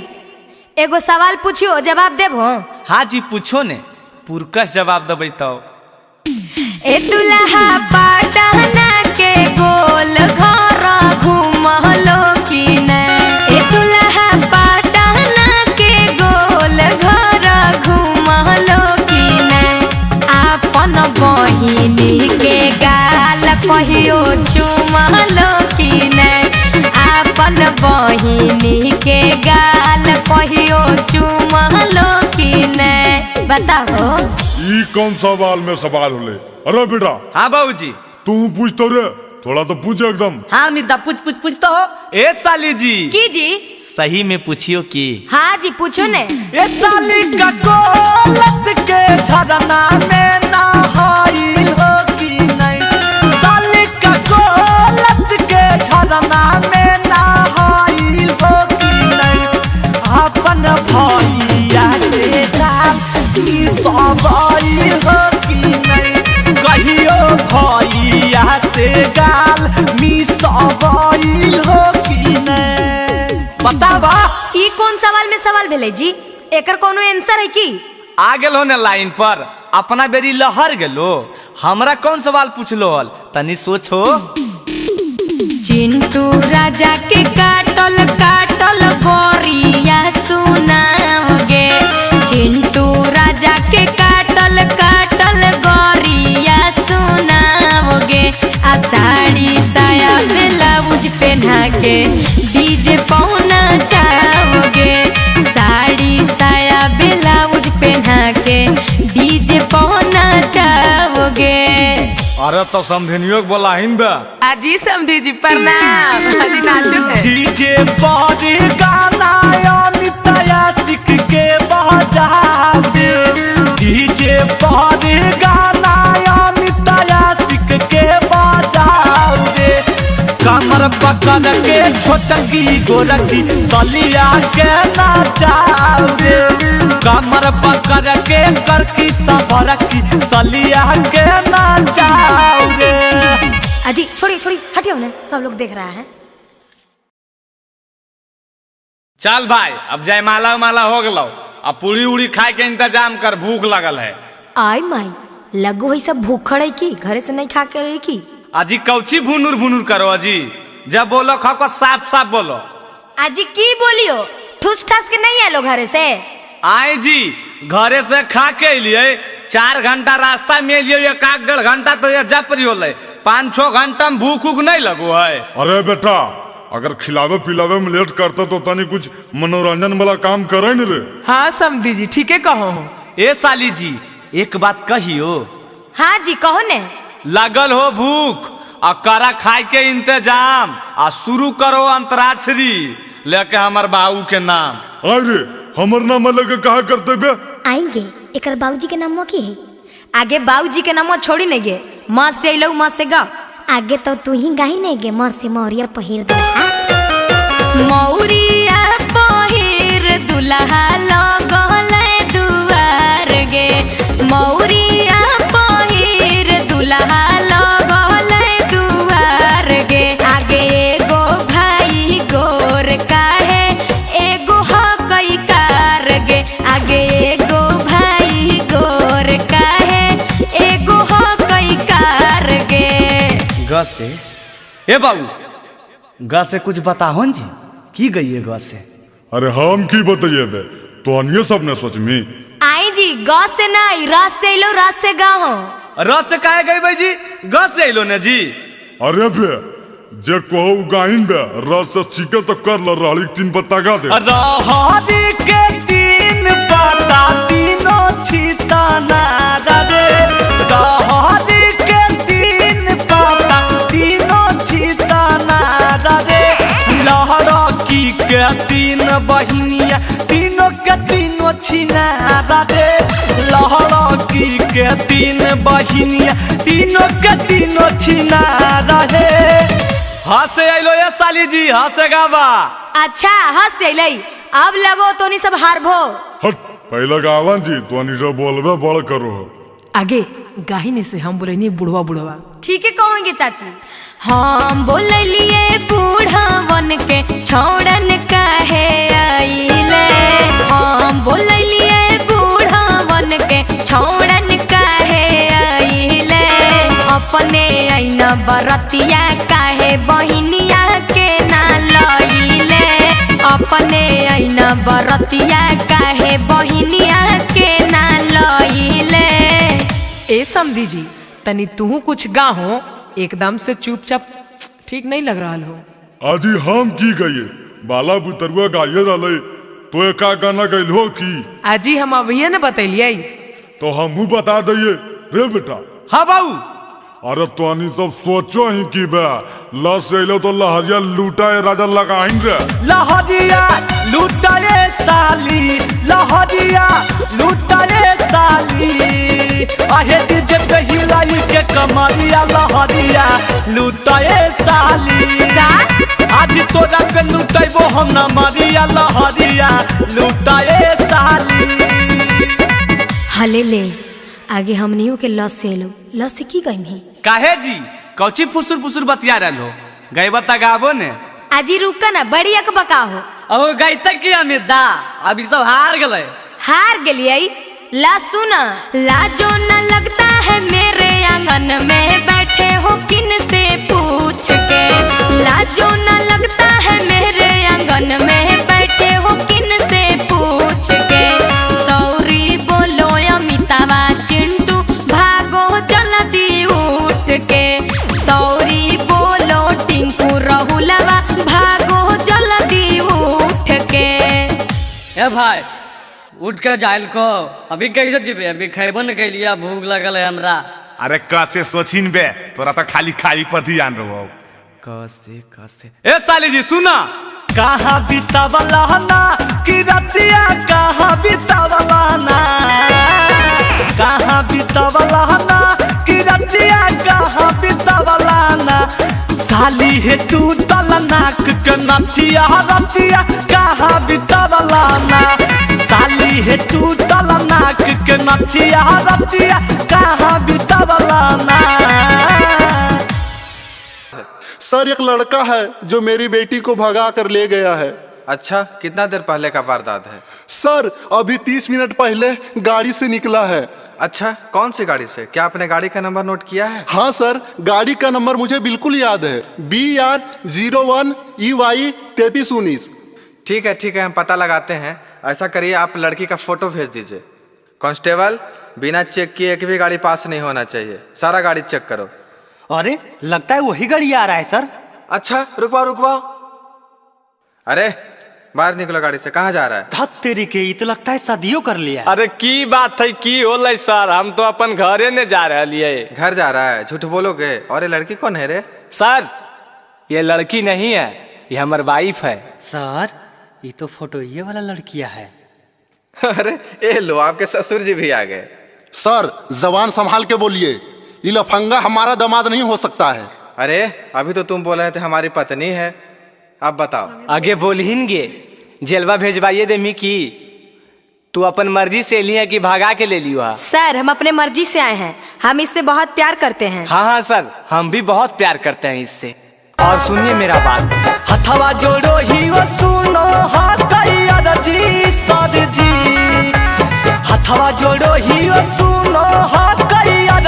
एगो सवाल पूछियो जवाब देबो। हाँ जी पूछो ने, पुरकस जवाब देबै तो। ए दुल्हा पाटना के गोल घर घूमलो की ने? ए दुल्हा पाटना के गोल घर घूमलो की ने? आपन बहिनी के गाल कहियो चुमलो की ने? आपन बहिनी के गाल कहियो चुमलो बताओ। ई कौन सवाल में सवाल होले? अरे बेटा। हाँ बाबूजी। तू पूछ तो रे, थोड़ा तो पूछ एकदम। हाँ मिद्दा पूछ तो हो। ए साली जी। की जी? सही में पूछियो की। हाँ जी पूछो ने। ए साली का कोलत के झरना में नहाइल हो कि नहीं? साली का कोलत के झरना में नहाइल हो कि नहीं? अपन भैया से जान की सवाइल हो कि नहीं? कहियो भैया से गाल मी सवाइल हो कि नहीं? बतावा। ई कौन सवाल में सवाल भेले जी? एकर कोनो आंसर है की? आ गेलो ने लाइन पर, अपना बेरी लहर गेलो, हमरा कौन सवाल पूछलो हल? तनी सोचो। चिंटू राजा के काटल काटल गोरिया सुनाओगे। चिंटू राजा के काटल काटल गोरिया सुनाओगे। आ साड़ी साया ब्लाउज पहना के डीजे पौना चाहोगे। साड़ी साया ब्लाउज पहना के डीजे पौना चाहोगे। अरे तो समझनियो बोला हिन बे। अजी समधी जी प्रणाम। अजी नाचो है। डीजे पर गाना अमिताया सीख के बजा दे। डीजे पर गाना अमिताया सीख के बजा दे। कमर पकड़ के छोटकी गोरखी सलिया के नाचाओ रे। कमर पकड़ के करकी सफरकी सलिया के नाचाओ रे। अजी छोड़ी छोड़ी हटियो ना, सब लोग देख रहा है। चल भाई अब जयमाला माला हो गलो, अब पूरी उड़ी खाए के इंतजाम कर, भूख लगल है। आई माई लगो है सब भूखड़ है की घरे से नहीं खा के रही की? अजी कौची भुनुर भुनुर करो अजी, जब बोलो खाओ को साफ साफ बोलो। अजी की बोलियो? ठूस ठास के नहीं आलो घरे से? आए जी घरे से खा के लिए 4 घंटा रास्ता में लिए, 1-1.5 घंटा तो ये जप रही होले, 5-6 घंटा में भूख उख नहीं लगो है। अरे बेटा अगर खिलावे पिलावे में लेट करता तो तनी कुछ मनोरंजन वाला काम करे न रे। हाँ समधी जी ठीक है कहो। ए साली जी एक बात कहियो। हाँ जी कहो ने। लगल हो भूख आ करा खाए के इंतजाम, आ शुरू करो अंतराक्षरी लेके हमर बाबू के नाम। अरे हमर नाम लेके कहा करते बे? आएंगे एकर बाबूजी के नाम की है? आगे बाबूजी के नाम छोड़ी नहीं गे, माँ से अलो माँ से गा। आगे तो तू ही गाही नहीं गे, माँ से मौरिया पहिर दे। मौरिया पहिर दुल्हा लगल दुआर गे। मौरिया पहिर दुल्हा लगल दुआर गे। आगे एगो भाई गोर काहे एगो हकई कार गे। आगे एगो भाई गोर काहे एगो हकई कार गे। ग से ए बाबू ग से कुछ बताओ जी, की गई है ग से? अरे हम की बताइए बे, तो अन्य सब ने सोच में। आई जी ग से नहीं रस से अलो, रस से गा हो। रस से काहे गई भाई जी? ग से अलो ने जी। अरे बे जे कहो गाइन बे रस से सीखे तो कर ल, रहली 3 पत्ता गा दे। रहरी के 3 पत्ता तीनों छिताना रे। रहरी के 3 पत्ता तीनों छिताना रे। लहरकी के 3 बहिनिया तीनों के तीनों छिना रे। लहरकी के 3 बहिनिया तीनों के तीनों छिना रे। हंसे अलो ये साली जी, हंसे गावा। अच्छा हंस अलै, अब लगो तोनी सब हारभो। हट पहले गावन जी तो अनिशा बोलबे बड़ करो। आगे गाहिने से हम बोले नहीं बुढ़वा बुढ़वा। ठीक है कहोगे चाची। हम बोलिए बूढ़ावन के छोड़न काहे आइले। हम बोलिए बूढ़ावन के छोड़न काहे आइले। अपने आईना बरतिया काहे बहिनिया के ना लइले। अपने आईना बरतिया काहे बहिनिया के ना लइले। ए समधी जी तनी तू कुछ गा हो, एकदम से चुपचाप ठीक नहीं लग रहा हो। आजी हम की गई बाला बुतरुआ गाइए रहले, तो का गाना गइल हो की? आजी हम अभी न बतैलिए तो हमू बता दिए रे बेटा। हाँ बाबू। अरे तो सब सोचो ही कि बे लस अलो तो लहरिया लूटाए राजा लगाएंगे। लहरिया लूटाए साली, लहरिया लूटाए साली, आहे डीजे पे हिलाई के कमरिया लहरिया लूटाए साली। आज तोरा पे लूटेबो हम ना मरिया लहरिया लूटाए साली। हले ले आगे हमनियों के लॉस से लो, लॉस से की गई ही काहे जी कौची फुसुर फुसुर बतिया रहलो, गए बता गाबो ने। आजी रुका ना, बड़ी अकबका हो। अब गई तक किया मेदा, अभी सब हार गए। हार गलिए। ला सुना, लाजो न लगता है मेरे आंगन में बैठे हो किन से पूछ के। लाजो न लगता है मेरे आंगन में बैठे हो किन से पूछ के। सौरी बोलो अमितावा चिंटू भागो जल्दी उठ के। सौरी बोलो टिंकू राहुलवा भागो जल्दी उठ के। ए भाई उठ कर जाइल को, अभी कैसे जीवे, अभी खैबन के लिए भूख लगल है हमरा। अरे कैसे सोचिन बे, तोरा तो खाली खाली पर ध्यान रहो। कैसे कैसे ए साली जी सुना, कहाँ बितावला ना कि रतिया, कहाँ बितावला ना, कहाँ बितावला ना कि रतिया, कहाँ बितावला ना। साली है तू तल नाक के नथिया रतिया कहाँ बितावला ना। साली है तू तल नाक के नथिया रतिया कहाँ बितावला ना। सर एक लड़का है जो मेरी बेटी को भगा कर ले गया है। अच्छा, कितना देर पहले का वारदात है? सर अभी 30 मिनट पहले गाड़ी से निकला है। अच्छा, कौन सी गाड़ी से? क्या आपने गाड़ी का नंबर नोट किया है? हाँ सर, गाड़ी का नंबर मुझे बिल्कुल याद है, BR01 EY 3319। ठीक है, हम पता लगाते हैं। ऐसा करिए, आप लड़की का फोटो भेज दीजिए। कांस्टेबल, बिना चेक किए एक भी गाड़ी पास नहीं होना चाहिए, सारा गाड़ी चेक करो। अरे लगता है वही गाड़ी आ रहा है सर। अच्छा रुकवाओ। अरे बाहर निकलो गाड़ी से, कहाँ जा रहा है? धत तेरी के, तो लगता है शादियों कर लिया। अरे की बात है, की होलै सर, हम तो अपन घरे ने जा रहे लिए। घर जा रहा है? झूठ बोलोगे। और ये लड़की कौन है रे? सर ये लड़की नहीं है, ये हमारी वाइफ है। सर ये तो फोटो ये वाला लड़किया है। अरे ये लो, आपके ससुर जी भी आ गए। सर जबान संभाल के बोलिए, ये लफंगा हमारा दामाद नहीं हो सकता है। अरे अभी तो तुम बोल रहे थे हमारी पत्नी है, अब बताओ। आगे बोलहिनगे, जेलवा भेजवाइए दे मिकी। तू अपन मर्जी से लिया कि भागा के ले लियो? सर हम अपने मर्जी से आए हैं, हम इससे बहुत प्यार करते हैं। हाँ सर, हम भी बहुत प्यार करते हैं इससे। और सुनिए मेरा बात, हथवा जोड़ो ही वो सुनो जी सर जी। हथवा जोड़ो ही वो सुनो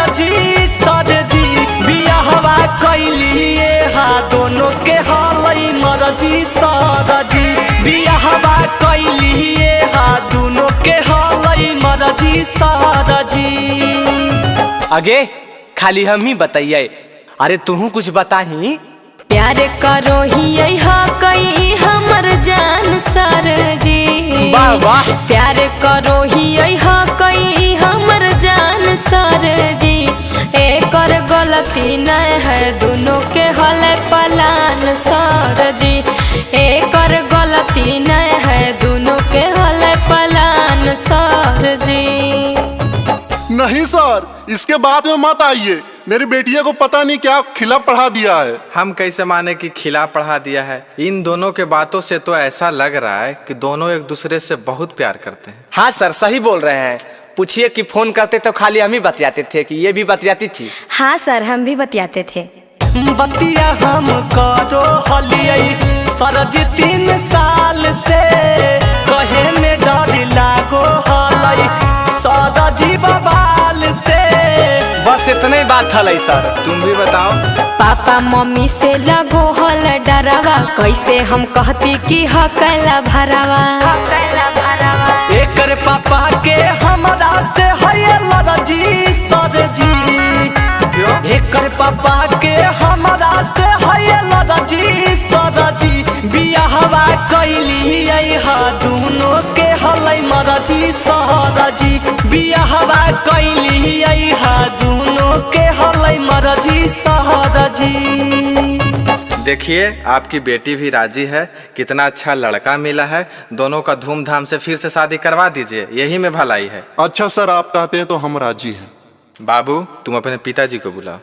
जी सर जी। बियाहवा कैलिए हा दोनों के हालई मरजी सर जी। बियाहवा कैलिए हा दोनों के हालई मरजी सर जी। आगे खाली हम ही बताइए, अरे तू कुछ बताही। प्यार करो ही कई हमर जान सर जी। वाह वाह। प्यार करो ही कई हमर जान सर जी। एकर गलती न है, दोनों के हले पलान सर जी। एकर गलती न है, दोनों के हले पलान सर जी। नहीं सर, इसके बाद में मत आइए, मेरी बेटिया को पता नहीं क्या खिला पढ़ा दिया है। हम कैसे माने कि खिला पढ़ा दिया है? इन दोनों के बातों से तो ऐसा लग रहा है कि दोनों एक दूसरे से बहुत प्यार करते हैं। हाँ सर सही बोल रहे हैं। पूछिए कि फोन करते तो खाली हम ही बतियाते थे कि ये भी बतियाती थी? हाँ सर हम भी बतियाते थे। बतिया हम करो हलियै सरजी 3 साल से, कहे में डर लागो हलै सरजी बवाल से। बस इतने बात हलै सर। तुम भी बताओ। पापा मम्मी से लगो हल डरावा, कैसे हम कहती कि हकला भरावा। एकर पापा के हमरा से है लड़जी सर जी। एकर पापा के हमरा से है लड़जी सर जी। बियाहवा कैलिए हा दोनों के हलै मरजी सर जी। बियाहवा कैली हा दोनों के हलै मरजी सहरजी। देखिए आपकी बेटी भी राजी है, कितना अच्छा लड़का मिला है, दोनों का धूमधाम से फिर से शादी करवा दीजिए, यही में भलाई है। अच्छा सर, आप कहते हैं तो हम राजी हैं। बाबू तुम अपने पिताजी को बुलाओ।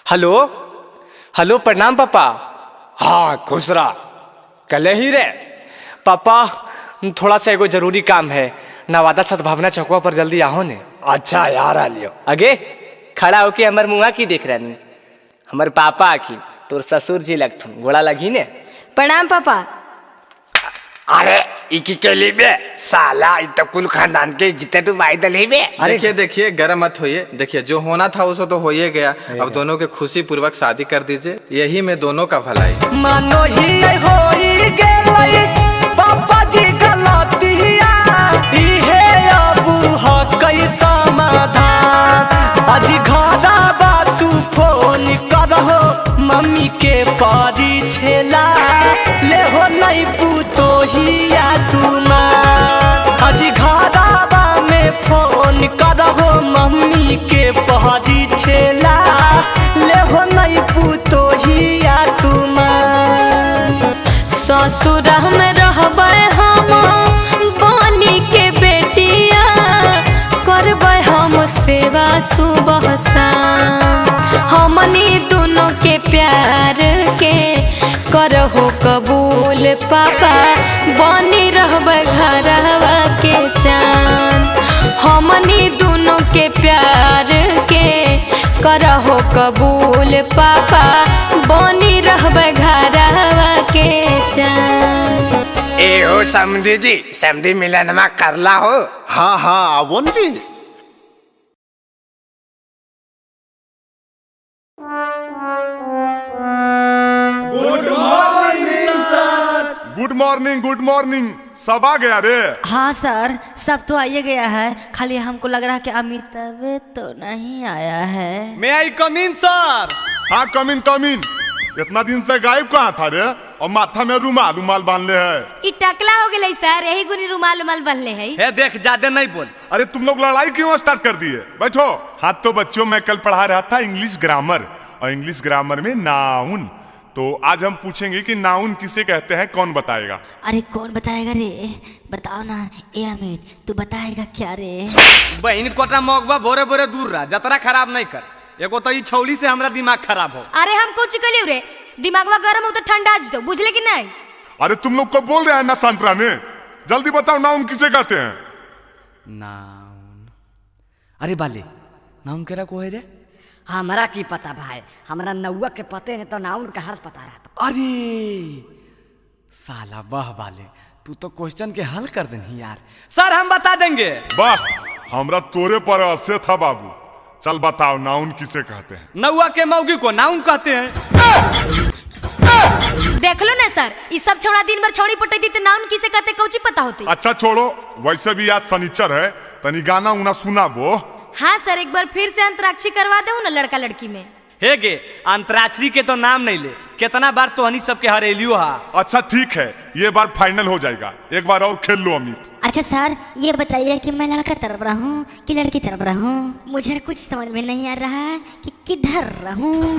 हेलो हेलो, प्रणाम पापा। हाँ खुश रहा, कल ही रे पापा, थोड़ा सा एगो जरूरी काम है, नवादा सद्भावना चौकवा पर जल्दी आओ ने। अच्छा यार आ लियो। आगे खड़ा होके हमर मुँहा की देख रही, हमर पापा आखिन तोर ससुर जी लगथुन, गोड़ा लगी ने। प्रणाम पापा। अरे इकी के लिए बे साला, इत कुल खानदान के जितने तू वायदा ले बे। देखिए देखिए गर्म मत होइए, देखिए जो होना था उसे तो हो ही गया, अब दोनों के खुशी पूर्वक शादी कर दीजिए, यही में दोनों का भलाई। मानो ही होई गेलै पापा जी गलतिया, इहे अबू ह कई समाधान। आज घरा बा तू फोन करहो मम्मी के पारी छेला, ले हो नहीं पूतो हिया तू मां। आज घरा बा में फोन करहो मम्मी के पारी छेला, ले हो नहीं पूतो हिया तू मां। ससुर में रहबै हम बानी के बेटिया, करबै हम सेवा सुबह शाम, हमनी दोनों के प्यार के करहो कबूल पापा, बनी रहबै घरवा के चान। हमनी दोनों के प्यार के करहो कबूल पापा, बनी रहबै घरवा के चान। ए हो समधी जी, समधी मिलन में करला हो। हाँ हाँ आवो नी। गुड मॉर्निंग गुड मॉर्निंग, सब आ गया रे? हाँ सर, सब तो आइए गया है, खाली हमको लग रहा है कि अमिताभ तो नहीं आया है। मैं आई कम इन सर। हाँ कम इन। इतना दिन से गायब कहाँ था रे? और माथा में रुमाल बांध ले है। ई टकला हो गया सर, यही गुनी रुमाल बंधले है। हे देख ज्यादा नहीं बोल। अरे तुम लोग लड़ाई क्यों स्टार्ट कर दिए? बैठो। हाँ तो बच्चों, मैं कल पढ़ा रहा था इंग्लिश ग्रामर, और इंग्लिश ग्रामर में नाउन, तो आज हम पूछेंगे कि नाउन किसे कहते हैं, कौन बताएगा? अरे कौन बताएगा रे, बताओ ना। ए अमित तू बताएगा क्या रे? बहन कोटा मौगवा भोरे भोरे दूर रहा, जतरा खराब नहीं कर, एगो तो ई छौली से हमरा दिमाग खराब हो। अरे हम कुछ कलियो रे, दिमागवा गरम हो तो ठंडा आज दो, बुझले कि नहीं? अरे तुम लोग को बोल रहे हैं ना सांत्रा ने, जल्दी बताओ नाउन किसे कहते हैं? नाउन, अरे बाले नाउन केरा को है रे? हमरा की पता भाई, हमरा नौवा के पते ने तो नाउन का हर्ष पता रहता। अरे साला वाह बाले, तू तो क्वेश्चन के हल कर देनी यार। सर हम बता देंगे। वाह, हमरा तोरे पर आसे था बाबू। चल बताओ नाउन किसे कहते हैं? नौवा के मौगी को नाउन कहते हैं। देख लो ना सर, ये सब छौड़ा दिन भर छौड़ी पटैती तो नाउन किसे कहते कौची पता होती। अच्छा छोड़ो, वैसे भी आज शनिचर है, तनी गाना उना सुनाबो। हाँ सर, एक बार फिर से अंतराक्षरी करवा दो ना लड़का लड़की में। हे गे, अंतराक्षरी के तो नाम नहीं ले, कितना बार तो हनी सबके हरेलियो हा। अच्छा ठीक है, ये बार फाइनल हो जाएगा, एक बार और खेल लो अमित। अच्छा सर, ये बताइए कि मैं लड़का तरफ रहूं कि लड़की तरफ रहूं? मुझे कुछ समझ में नहीं आ रहा है कि किधर रहूं।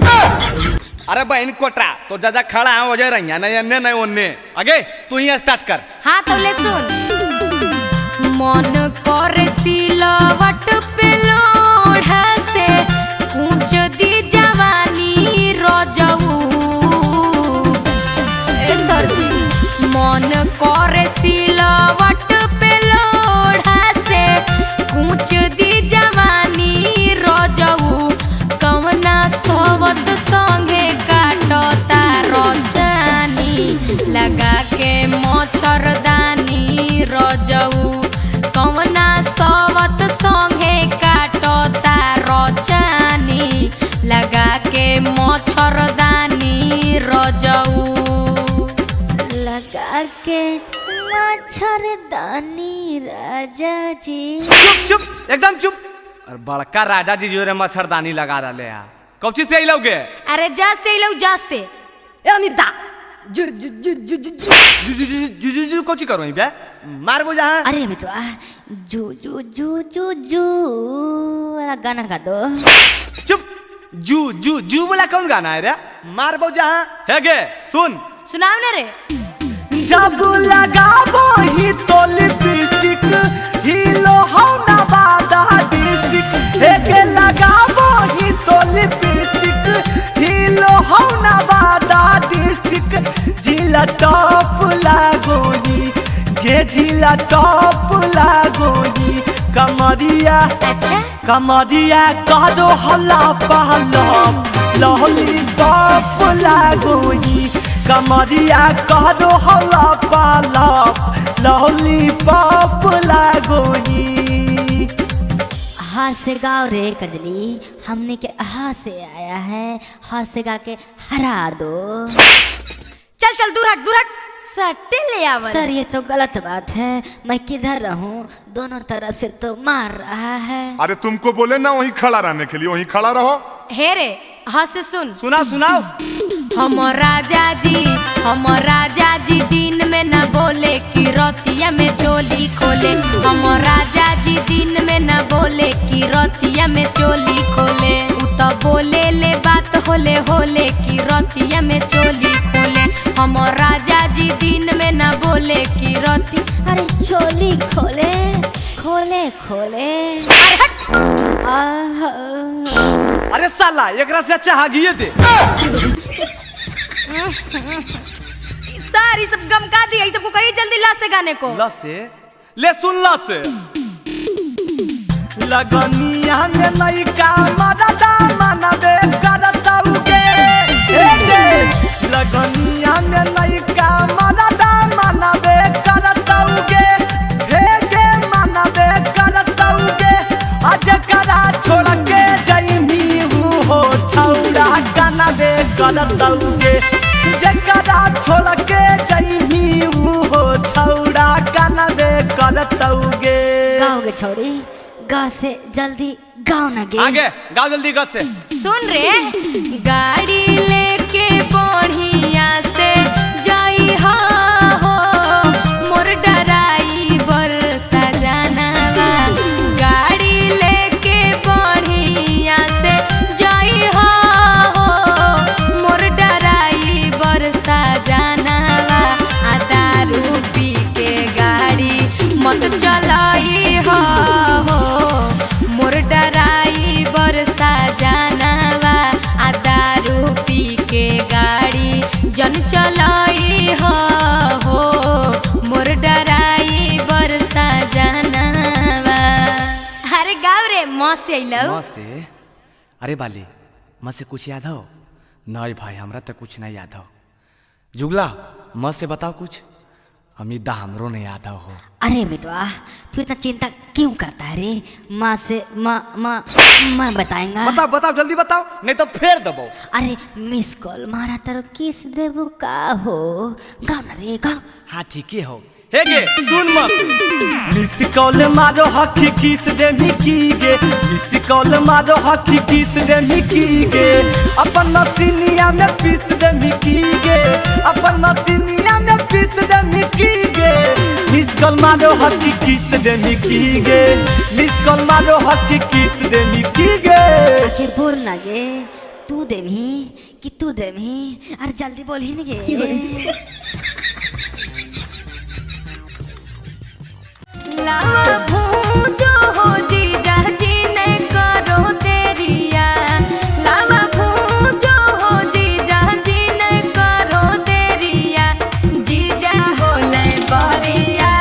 अरे बहन कोटरा, तो जा खड़ा है वजह रही नहीं अन्य नहीं ओन्ने। आगे तू ही स्टार्ट कर। हाँ तो ले सुन। मन कर सिलवट पे लोढ़ा से कूच दी जवानी रजऊ। ए सर जी, मन कर सिलवट पे लोढ़ा से कूच दी जवानी रजऊ। कवना सोवत संगे काटता रचानी, लगा के मच्छरदानी रजऊ। कवना सोवत संगे काटता रचानी, लगा के मच्छरदानी रजऊ। लगा के मच्छरदानी राजा जी। चुप चुप एकदम चुप। और बड़का राजा जी जो रे मच्छरदानी लगा रहे हैं, कौची से लोगे? अरे जा से लो, जा से। ए अमिता, जु जु जु जु जु जु जु जु जु जु कोची करो बे मार बो जहां। अरे मैं तो जू जू जू जू जू वाला गाना गा दो। चुप जू जू जू वाला कौन गाना है रे? मार बो जहां है गे सुन सुनाओ ना रे। जब लगाबो ही तो लिपस्टिक हीलो हो नवादा डिस्ट्रिक्ट हेगे लगाबो ही तो लिपस्टिक हीलो हो नवादा डिस्ट्रिक्ट जिला टॉप लागोनी गे जिला टॉप लागोनी कमरिया कमरिया कह दो हल्ला पहला लॉलीपॉप लागोनी कमरिया कह दो हल्ला पाला लॉलीपॉप लागोनी। हाथ से गाओ रे कजली हमने के हाथ से आया है हाथ से गा के हरा दो। चल चल दूर हट सट्टे ले आवा। सर ये तो गलत बात है मैं किधर रहूं दोनों तरफ से तो मार रहा है। अरे तुमको बोले ना वहीं खड़ा रहने के लिए वहीं खड़ा रहो। हे रे हाँ से सुन सुनाओ सुनाओ। हम राजा जी दिन में न बोले कि रतिया में चोली खोले। हम राजा जी दिन में न बोले कि रतिया में चोली खोले। उ तो बोले ले बात होले होले कि रतिया में चोली खोले। हम राजा जी दिन में न बोले कि रति अरे चोली खोले खोले खोले। अरे साला एकरा से अच्छा हागिए दे। सारी सब गम का दिया सबको कही जल्दी ला से गाने को। ला से ले सुन ला से लगनिया में लइका मददा मनबे करता उगे हे गे लगनिया में लइका मददा मनबे करता उगे हे गे मनबे करता उगे आज करा छोड़ के जइमी हो छौड़ा कनबे करता उगे जकरा छोड़ के जइमी हो छौड़ा कनबे करता उगे। गाओगे छोड़ी गा से जल्दी गाओ ना गे आगे गाओ जल्दी गा से। सुन रे गाड़ी लेके बढ़िया से जाई हो मोर ड्राइवर सजनवा। गाड़ी लेके बढ़िया से जाई हो मोर ड्राइवर सजनवा। आ दारू पी के गाड़ी मत चलाई हो मोर ड्राइवर सजनवा। आ दारू पी के गाड़ी जन चलाई हो मोर ड्राइवर सजनवा। अरे गाँव रे माँ से अइलो। माँ से अरे बाली माँ से कुछ याद हो? नहीं भाई हमरा तो कुछ नहीं याद हो। जुगला माँ से बताओ कुछ अमिता हमरो नहीं याद हो। अरे मितवा तू इतना चिंता क्यों करता है रे? माँ से माँ बताएंगा। बताओ बताओ जल्दी बताओ नहीं तो फेर दबो। अरे मिस कॉल मारा तर किस देबू का हो गाओ ना रे गाओ। हाँ ठीक हो हे गे सुन मत मिस कॉल मारो हकी किस दे मिकी गे मिस कॉल मारो हकी किस दे मिकी गे अपन मसीनिया में पीस दे मिकी गे अपन मसीनिया में पीस दे मिकी गे मिस कॉल मारो हकी किस दे मिकी गे मिस कॉल मारो हकी किस दे मिकी गे। आखिर बोल ना गे तू देमी कि तू देमी अरे जल्दी बोल ही नहीं गे। लावा भूजो हो जीजा जी ने करो देरिया। लावा भूजो हो जीजा जी ने करो देरिया। जीजा होले बरिया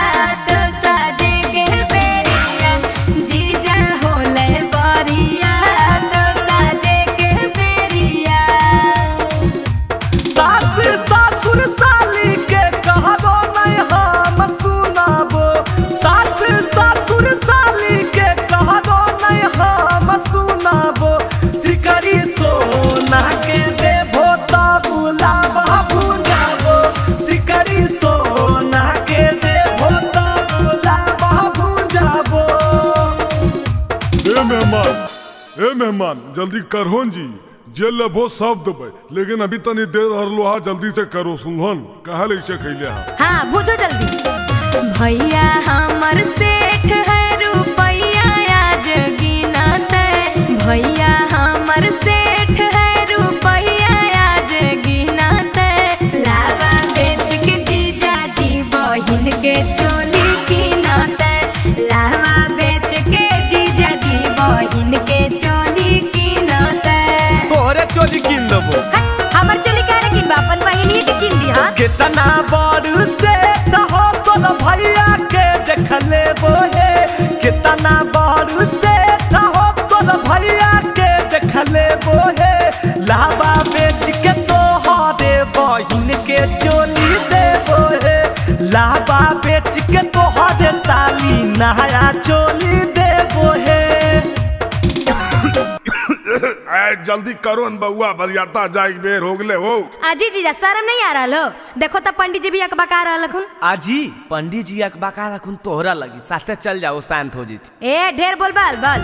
तो साजे के बेरिया। जीजा होले बरिया तो साजे के बेरिया। सास ससुर साली के कहबो नहीं हम सुनाबो सास ससुर साली के कहबो नहीं हम सुनाबो सिकरी सोना के देबो त बुलावा भुजाबो सिकरी सोना के देबो त बुलावा भुजाबो। ए मेहमान जल्दी करहोन जी जे लेबो सब देबै, लेकिन अभी तनी देर हरलो हा, जल्दी से करो सुनहन, कहा ले इसे खैले हा। हाँ बुझो जल्दी। भैया हमर सेठ है रुपैया आज गिनते, भैया हमर सेठ है रुपैया आज गिनते, लावा बेच के जीजा जी बहिन के चोली कीनते, लावा बेच के जीजा जी बहिन के चोली कीनते। तोरे चोली किन देबो। हमर चोली काहे किन बा, अपन बहिनी के किन दी हा। कितना बड़ से हो तोर भैया के देख लेबो हे, कितना बड़ से हो तोर भैया के देख लेबो हे, लावा बेच के तोहरे बहिन के चोली देबो हे, लावा बेच के तोहरे साली नया चोली देबो हे। जल्दी करो न बउआ, बरियाता जाए बेर हो गले हो। आजी जीजा शर्म नहीं आ रहा हो, देखो तो पंडित जी भी अकबका रहा लखुन। आजी पंडित जी अकबका रखुन तोहरा लगी, साथे चल जाओ शांत हो जीत। ए ढेर बोल बाल बल।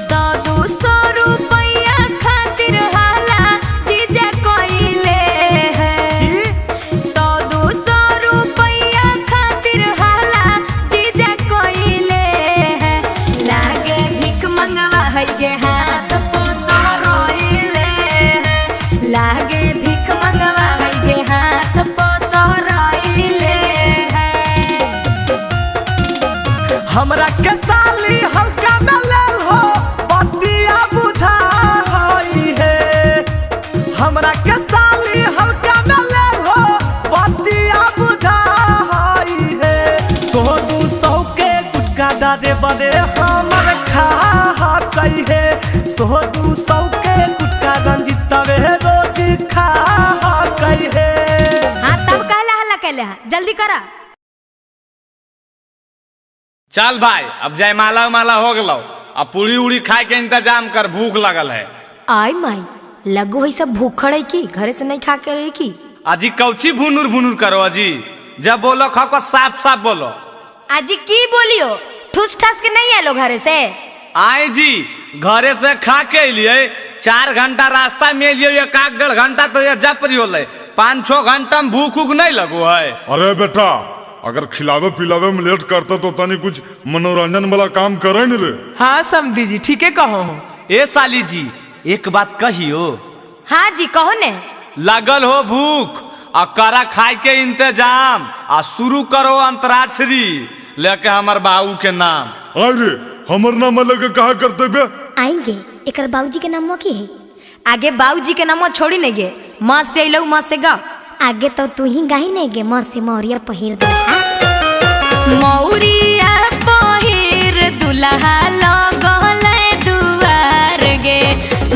100-200 रुपया खातिर हाला जीजा कोइले है, 100-200 रुपया खातिर हाला जीजा कोइले है, लागे भीख मंगवा है गे हाथ पोसरोइले है, लागे भीख मंगवा है गे हाथ पोसरोइले है। हमरा के साली हल्का में लेल हो, बतिया बुझा होई है, हमरा के साली हल्का में लेल हो, बतिया बुझा होई है, 100-200 के गुटका डारे बड़े हमर खा कई है, 100-200 के गुटका रंजितवे रोज खा कई है। हाँ तब कहला हल्ला कहले हा, जल्दी करा। चल भाई अब जयमाला उमाला हो गलो, अब पूरी उड़ी खाए के इंतजाम कर, भूख लगल है। आई माई लगो है सब भूख खड़े की, घरे से नहीं खा के रही की। अजी कौची भुनुर भुनुर करो अजी, जब बोलो खाओ को साफ साफ बोलो। आजी की बोलियो, ठूस ठास के नहीं आलो घरे से। आए जी घरे से खा के लिए 4 घंटा रास्ता में लिए, 1-1.5 घंटा तो ये जपरी होले, 5-6 घंटा में भूख उख नहीं लगो है। अरे बेटा अगर खिलावे पिलावे में लेट करता तो तनी कुछ मनोरंजन वाला काम करे न रे। हाँ समधी जी ठीक है कहो। ए साली जी एक बात कहियो। हाँ जी कहो ने। लगल हो भूख आ करा खाए के इंतजाम, आ शुरू करो अंतराक्षरी लेके हमर बाबू के नाम। अरे हमर नाम लेके कहा करते बे? आएंगे एकर बाबूजी के नाम की है? आगे बाबूजी के नाम छोड़ी नहीं गे, माँ से लो माँ से गा। आगे तो तू ही गाही नहीं गे, माँ से मौरिया पहिर दे। मौरिया पहिर दुल्हा लगले दुआर गे,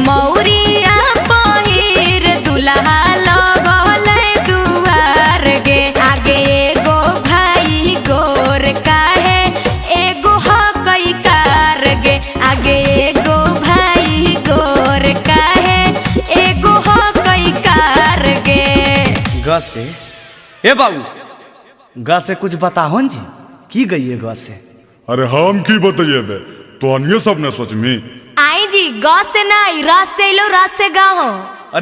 मौरिया पहिर दुल्हा लगले दुआर गे। आगे एगो भाई गोर काहे एगो हकई कार गे, आगे एगो भाई गोर काहे एगो हकई कार गे। ग से ए बाबू ग से कुछ बताओ जी, की गई है ग से? अरे हम की बताइए बे, तो अन्य सब ने सोच में आई जी ग से नहीं रस से लो, रस से गाओ।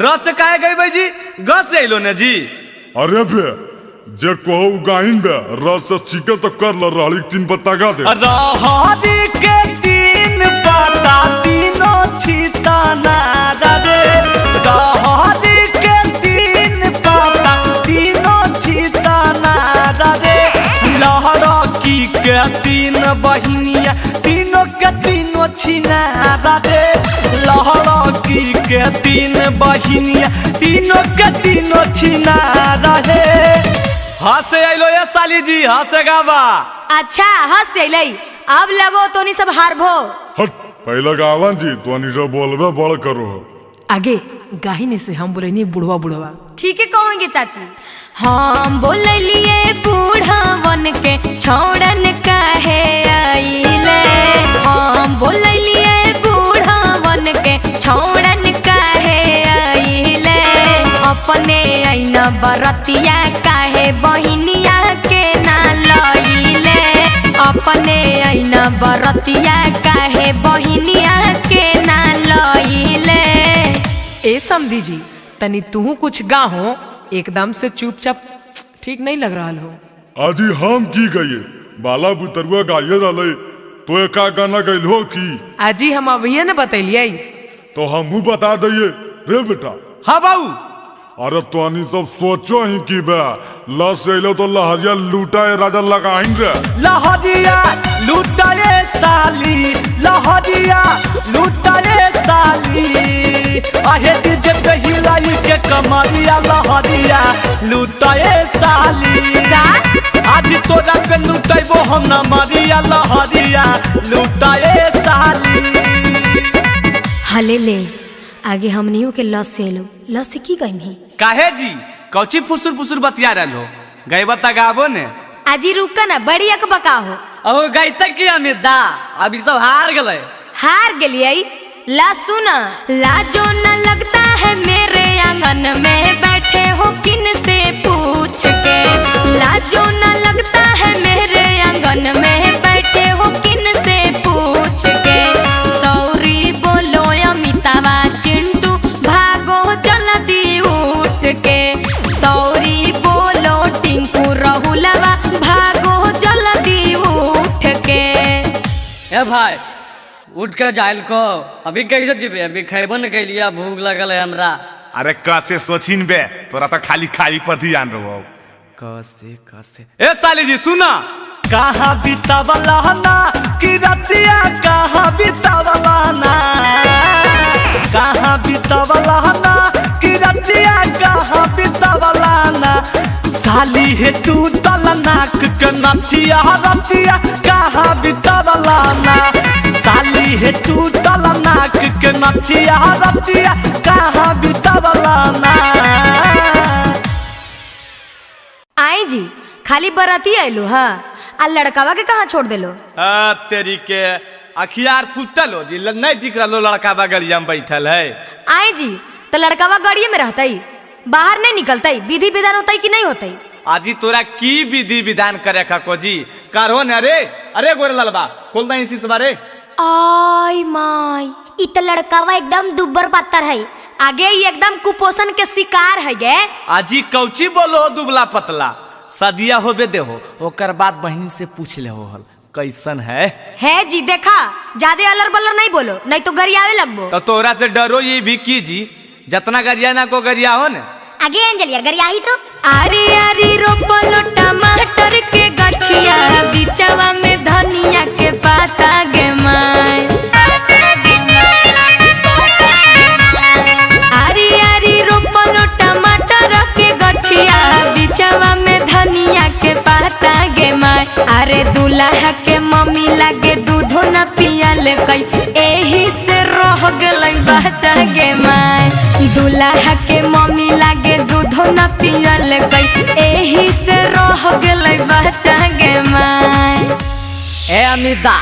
रस से काहे गई भाई जी, ग से लो ने जी। अरे बे जे कहू गाइन बे रस से सीखे तो कर ल, रहली 3 पत्ता गा दे। रहरी के 3 पत्ता तीनों छीता ना रे, रहरी के 3 पत्ता तीनों छीता ना रे। लहरा की के 3 बहिनिया तीनों के तीनों छीना रे, लहरा की के 3 बहिनिया तीनों के तीनों छीना रे। हंस से आइलो ये साली जी, हंस से गावा। अच्छा हंस से अइलै, अब लगो तो नहीं सब हारबो। हट पहले गावन जी तो नहीं सब बोलबे बड़ करो। आगे गाहिने से हम बोले नहीं बुढ़वा बुढ़वा। ठीक है कहोगे चाची। हम बोलिए बूढ़ावन के छोड़न काहे आइले, हम बोलिए बूढ़ावन के छोड़न काहे आइले। अपने आईना बरतिया काहे बहिनिया के ना लइले, अपने आईना बरतिया काहे बहिनिया के ना लइले। गईले। ए समधी जी तनी तू कुछ गाहो, एकदम से चुपचाप ठीक नहीं लग रहा हो। आजी हम की गई बाला बुतरुआ गाये डाले तो एक का गाना गइल हो की आजी हम अभी न बतैलिए तो हमहू बता दिए रे बेटा। हाँ बाबू। अरे तो सब सोचो ही की बे लस अलो तो लहरिया लूटाए राजा लगाएंगे। लहरिया लूटाए साली, लहरिया लूटाए साली, आहे डीजे पे हिलाई के कमरिया लहरिया लूटाए साली। आज तोरा पे लूटाइबो हम ना मरिया लहरिया लूटाए साली। हले ले आगे हमनियों के लस से लो, लस से की गई ही काहे जी कौची फुसुर फुसुर बतिया रहो गए बता गाबो ने। आजी रुका ना बड़ी अकबका हो। अब गई तक की अमित दा अभी सब हार गए। हार गलिए ला सुना। लाजो न लगता है मेरे आंगन में बैठे हो किन से पूछ के। लाजो न लगता है मेरे आंगन में बैठे हो किन से पूछ के। सौरी बोलो अमितावा चिंटू भागो जल्दी उठ के। सौरी बोलो टिंकू राहुलवा भागो जल्दी उठ के। ए भाई उठ कर जाइल को अभी कैसे जीवे अभी खैबो न के लिया भूख लगल है हमरा। अरे कैसे सोचिन बे तोरा तो खाली खाई पर ध्यान रहो। कैसे कैसे ए साली जी सुना। कहाँ बितावला ना कि रतिया कहाँ बितावला ना, कहाँ बितावला ना कि रतिया कहाँ बितावला ना। साली है तू तल नाक के नथिया रतिया कहाँ बितावला ना। साली है तू तल नाक के नथिया रतिया कहाँ बितावला ना। आई जी खाली बराती आयलू हा आ लड़कावा के कहाँ छोड़ देलो। तेरी के अखियार फुटल हो जी नहीं दिख रहा लड़का बगलिया में बैठल है। आई जी तो लड़कावा गाड़िए में रहता ही बाहर नहीं निकलता ही विधि विधान होता ही कि नहीं होता ही। आजी तोरा की विधि विधान करे खको जी करो न। अरे अरे गोरे ललबा खोल दई इसी बारे। आई माई इ त लड़कावा एकदम दुब्बर पत्थर है। आगे ये एकदम कुपोषण के शिकार है गे। आजी कौची बोलो दुबला पतला सदिया होबे दे हो ओकर बाद बहन से पूछ ले हो हल कैसन है जी। देखा ज्यादा अलर बलर नहीं बोलो नहीं तो गरियावे लगबो। तो तोरा से डरो ये भी की जी जितना गरिया ना को गरिया हो न। आगे अंजलिया गरियाही तो आरी आरी रोपलो टमाटर के गठिया बिचवा में धनिया के पाता गे माय। आरी आरी रोपलो टमाटर के गठिया बिचवा में धनिया के पाता गे माय। अरे दूल्हा के मम्मी लागे दूधो न पियल कई एही से रह गई बच्चा गे माय। दूल्हा के मम्मी लागे दूधो न पियल कई एही से रह गई बच्चा गे माय। ए अमिता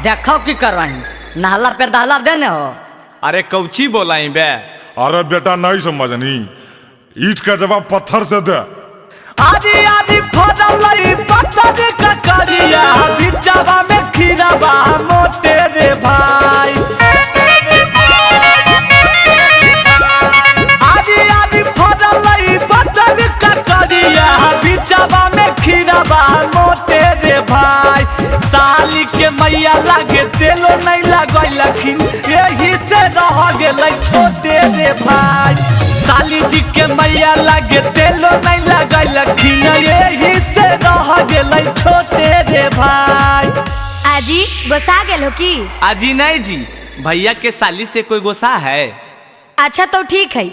देखो की करवाही नहला पे दहला देने हो। अरे कौची बोलाई बे। अरे बेटा नहीं समझनी ईट का जवाब पत्थर से दे। आदि आदि फदलई पत्थर का करिया बिचवा में खीराबा मोटे रे भाई। आदि आदि फदलई पत्थर का करिया बिचवा में खीराबा मोटे रे भाई। साली के मैया लागे तेलो नहीं लगई लखिन यही से रह गेलै छोटे रे भाई। साली जी के मैया लागे तेलो नहीं लगई लखिन यही से रह गेलै छोटे रे भाई। आजी गोसा गेल हो की। आजी नहीं जी भैया के साली से कोई गोसा है। अच्छा तो ठीक है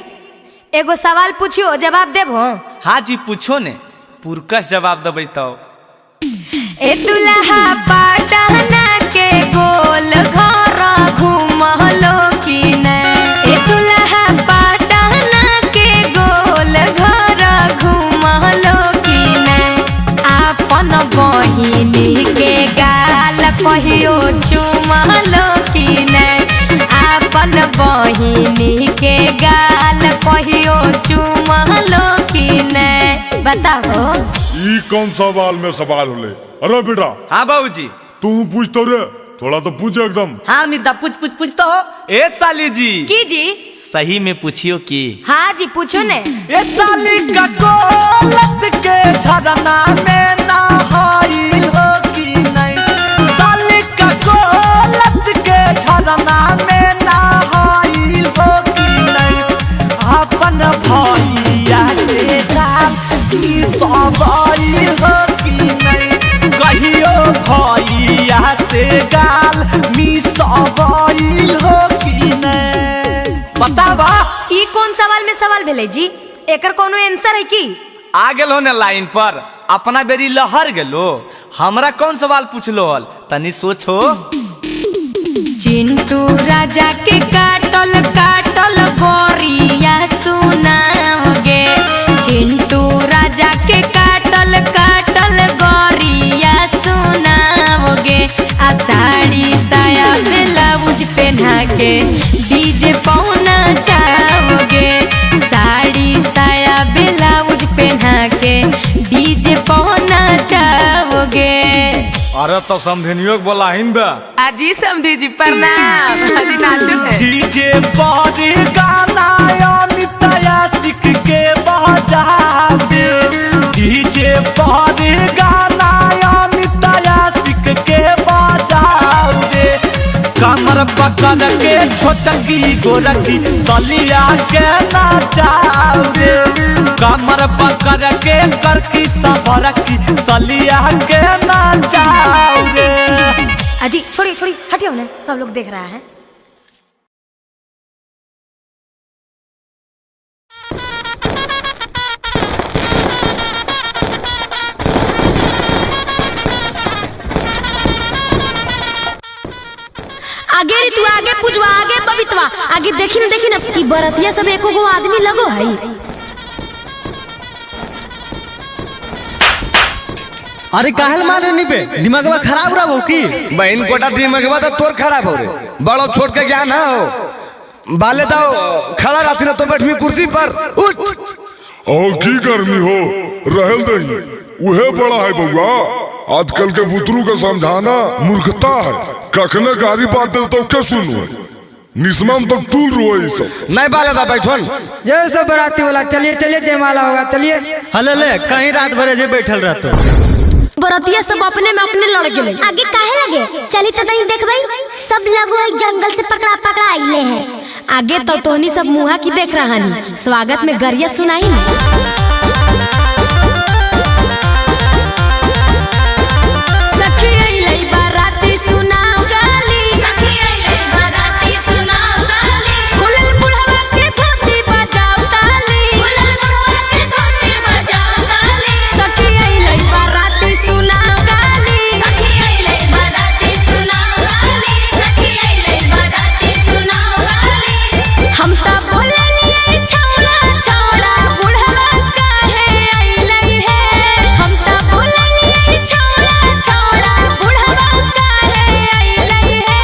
एगो सवाल पूछियो जवाब देबो। हाँ जी पूछो ने पुरकस जवाब देबै तो। ए दुल्हा पाटना के गोल घर घुमलो की ने। ए दुल्हा पाटना के गोल घर घुमलो की ने। आपन बहिनी के गाल कहियो चुमलो की ने। आपन बहिनी के गाल कहियो चुमलो की ने। बताओ ई कौन सवाल में सवाल होले। अरे बेटा हाँ बाबूजी तू पूछ तो रे थोड़ा तो पूछो एकदम। हाँ अमित दा पूछ तो हो। ए साली जी की जी? सही में पूछियो की। हाँ जी पूछो ने। ए साली का कोलत के झरना में नहाई हो कि नहीं। साली का कोलत के झरना में नहाई हो कि नहीं। अपन भैया से की सवाई हो कि नहीं। कहियो भैया से गाल मिसवाई हो कि नहीं। बतावा ई कौन सवाल में सवाल भेले जी? एकर कोनो आंसर है की? आ गेलो ने लाइन पर, अपना बेरी लहर गेलो, हमरा कौन सवाल पूछलो हल तनी सोचो। चिंटू राजा के काटल काटल गोरिया सुनाओगे। चिंटू राजा के काटल काटल गोरिया सुनाओगे। आ साड़ी साया ब्लाउज पहना के डीजे पहुना जाओगे। साड़ी साया ब्लाउज पहना के डीजे पहुना जाओगे। अरे तो समझनियो बोला हिन बे। अजी समधी जी प्रणाम। अजी नाचो है। डीजे बॉडी गाना अमितया सिख के बजावे। डीजे बॉडी गाना अमितया सिख के बजावे। कमर पकड़ के छोटकी गोरखी सलिया के नाचावे। कमर पकड़ के करकी सबरकी सलिया के नाचावे। अजी छोड़ी छोड़ी हटियो ना, सब लोग देख रहा है। आगे रे तू आगे पूजवा आगे बबितवा आगे देखी ना ई बरतिया सब एको गो आदमी लगो है। अरे काहल मारो नी पे दिमागवा खराब रहो की। बहन कोटा दिमागवा तो तोर खराब हो रे। बड़ो छोट के ज्ञान हो। बाले दाओ खड़ा रहती ना तो बैठमी कुर्सी पर। उठ और की गर्मी हो रहल दही उहे बड़ा है बउआ। आजकल के बुतरू का समझाना मूर्खता है। कखने गारी बात दे तो क्या सुनू निस्मम तक तूल रोए सब। नहीं बाले दा बैठन। जय सब बराती वाला चलिए चलिए जयमाला होगा चलिए। हले ले कहीं रात भर जे बैठल रहतो। बरतिया सब अपने में अपने लड़ गेले। आगे काहे लगे चली तो नहीं देखबई। सब लोग एक जंगल से पकड़ा पकड़ा आइले हैं। आगे तो तोहनी सब मुहा की देख रहा नी। स्वागत में गरिया सुनाई ना। सखी अइलै बाराती सुनाओ गाली। सखी अइलै बाराती सुनाओ गाली। खुलल बुढ़वा के धोती बजाओ ताली। खुलल बुढ़वा के धोती बजाओ ताली। सखी अइलै बाराती सुनाओ गाली। सखी अइलै बाराती सुनाओ गाली। सखी अइलै बाराती सुनाओ गाली। हम ता बोललिए छौड़ा छौड़ा बुढ़वा काहे अइलै है। हम ता बोललिए छौड़ा छौड़ा बुढ़वा काहे अइलै है।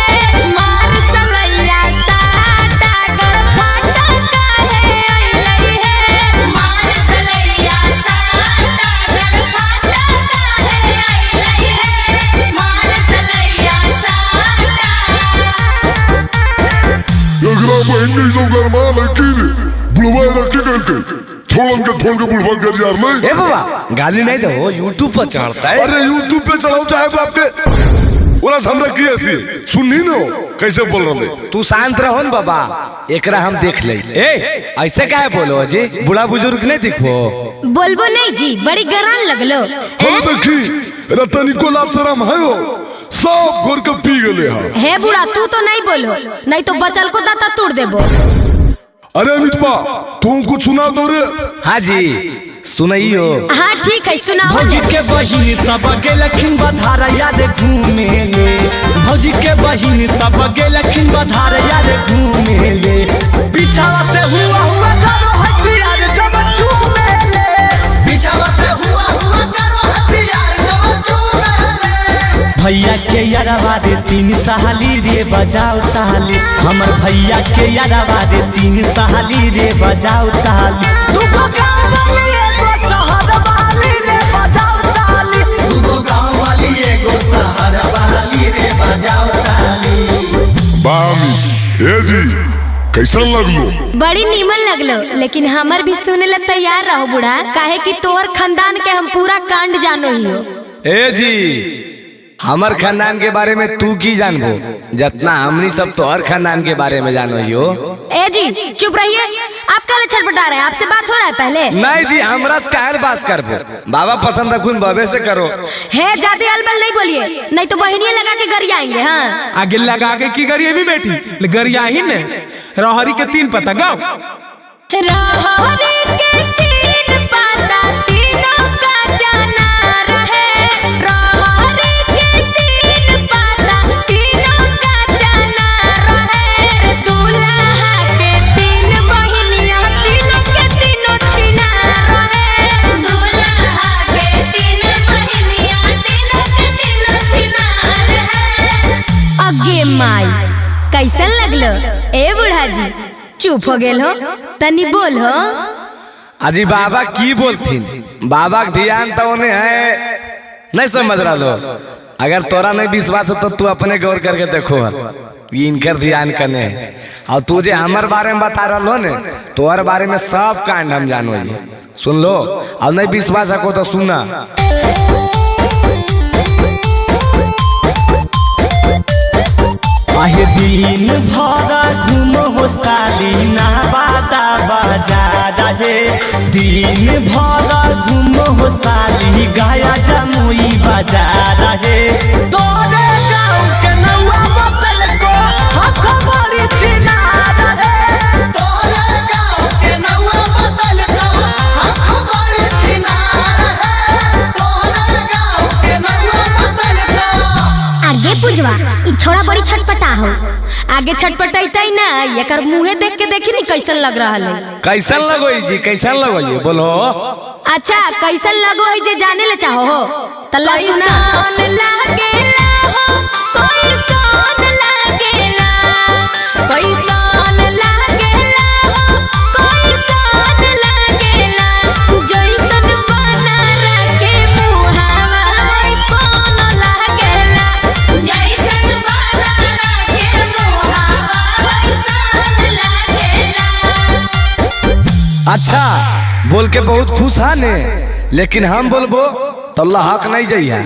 मार सलैया साटा गड़फाटा काहे अइलै है। मार सलैया साटा गड़फाटा काहे अइलै है। मार सलैया एकरा बहन के सब गरमा लगी रे बुलवा रखे करके छोड़न के थोड़ के बुलवा कर यार ले। ए बाबा गाली नहीं दो यूट्यूब पर चढ़ता है। अरे यूट्यूब पे चढ़ाओ चाहे बाप के ओरा हमरा की असली सुननी न कैसे बोल रहे। तू शांत रहो न बाबा एकरा हम देख ले। ए ऐसे काहे बोलो जी बूढ़ा बुजुर्ग नहीं दिखो। बोलबो नहीं जी बड़ी गरान लगलो। हम देखी रतनी को लाभ शरम है हो सब घोर के पी गले हा। हे बुढ़ा तू तो नहीं बोलो नहीं तो बचल को दाता तोड़ देबो। अरे अमितपा तुम कुछ सुना दो रे। हाँ जी सुनाइयो। हाँ ठीक है सुनाओ। भौजी के बहिन सब गेलखिन बधारया रे घूमे ले। भौजी के बहिन सब गेलखिन बधारया रे घूमे ले। बिछावा से हुआ करो हथियार जब चूमे ले। बिछावा से हुआ करो हथियार जब चूमे ले। भैया के यारवा रे 3 साली रे बजाओ ताली। हमर भैया के यारवा रे 3 साली रे बजाओ ताली। तू को गाँव वाली एगो शहर वाली रे बजाओ ताली। तू को गाँव वाली एगो शहर वाली रे बजाओ ताली। ए जी कैसन लगलो? बड़ी नीमन लगलो, लेकिन हमर भी सुने ला तैयार रहो बुढ़ा, काहे कि तोहर खानदान के हम पूरा कांड जानो हियो। ए जी हमर खानदान के बारे में तू की जानबो जितना हमनी सब तोहर खानदान के बारे में जानो हियो। ए जी चुप रहिए, आप काले छटपटा रहे हैं, आपसे बात हो रहा है पहले। नहीं जी हमरा से काहे बात करबो, बाबा पसंद रखून बाबे से करो। है ज्यादा अलबल नहीं बोलिए, नहीं तो बहनियां लगा के घर आएंगे। हाँ आगे लगा के की गरिए भी बेटी गरिया ही ने रहरी के 3 पत्ता गाओ। रहरी के 3 पत्ता तीनों का जाना रहे, रहरी के 3 पत्ता तीनों का जाना रहे, दूल्हा के 3 बहनियां तीनों के तीनों छिना रहे, दूल्हा के 3 बहनियां तीनों के तीनों छिना रहे। अगे माई कैसन लगलो ए बूढ़ा जी? चुप हो गेल हो, तनी बोल हो। अजी बाबा की बोलथिन, बाबा के ध्यान तो उन्हें है नहीं समझ रहा लो। अगर तोरा नहीं विश्वास हो तो तू अपने गौर करके देखो इनकर ध्यान कने। और तू जे हमार बारे में बता रहा लो ने तोहर बारे में सब कांड हम जानो सुन लो। और नहीं विश्वास रखो तो सुना। आहे दिन भर घूमो हो साली नवादा बाजार रे, दिन भर घूमो हो साली गया जमुई बाजार रे, तोरे गाँव के नौआ बदल को हक बड़ी चिनार रे, तोरे गाँव के नौआ बदल को हक बड़ी चिनार रे, तोरे गाँव के नौआ बदल को। आगे पुजवा ई छोड़ा बड़ी छटपटा हो। आगे छटपटाई ना, एकर मुंहे देख के देखी नहीं कैसन लग रहा है। कैसन लगो जी, कैसन लगो ये बोलो। अच्छा कैसन लगो है जे जाने ले चाहो हो तल्ला सुना। कैसन लागेला हो, कैसन लागेला, कैसन लागेला हो, कैसन लागेला, जैसन बना रखे मुहावा वैसन लागेला, जैसन बना रखे मुहावा वैसन लागेला। अच्छा बोल के बहुत खुश है ने, लेकिन हम बोलबो तो अल्लाह हक नहीं जाइए,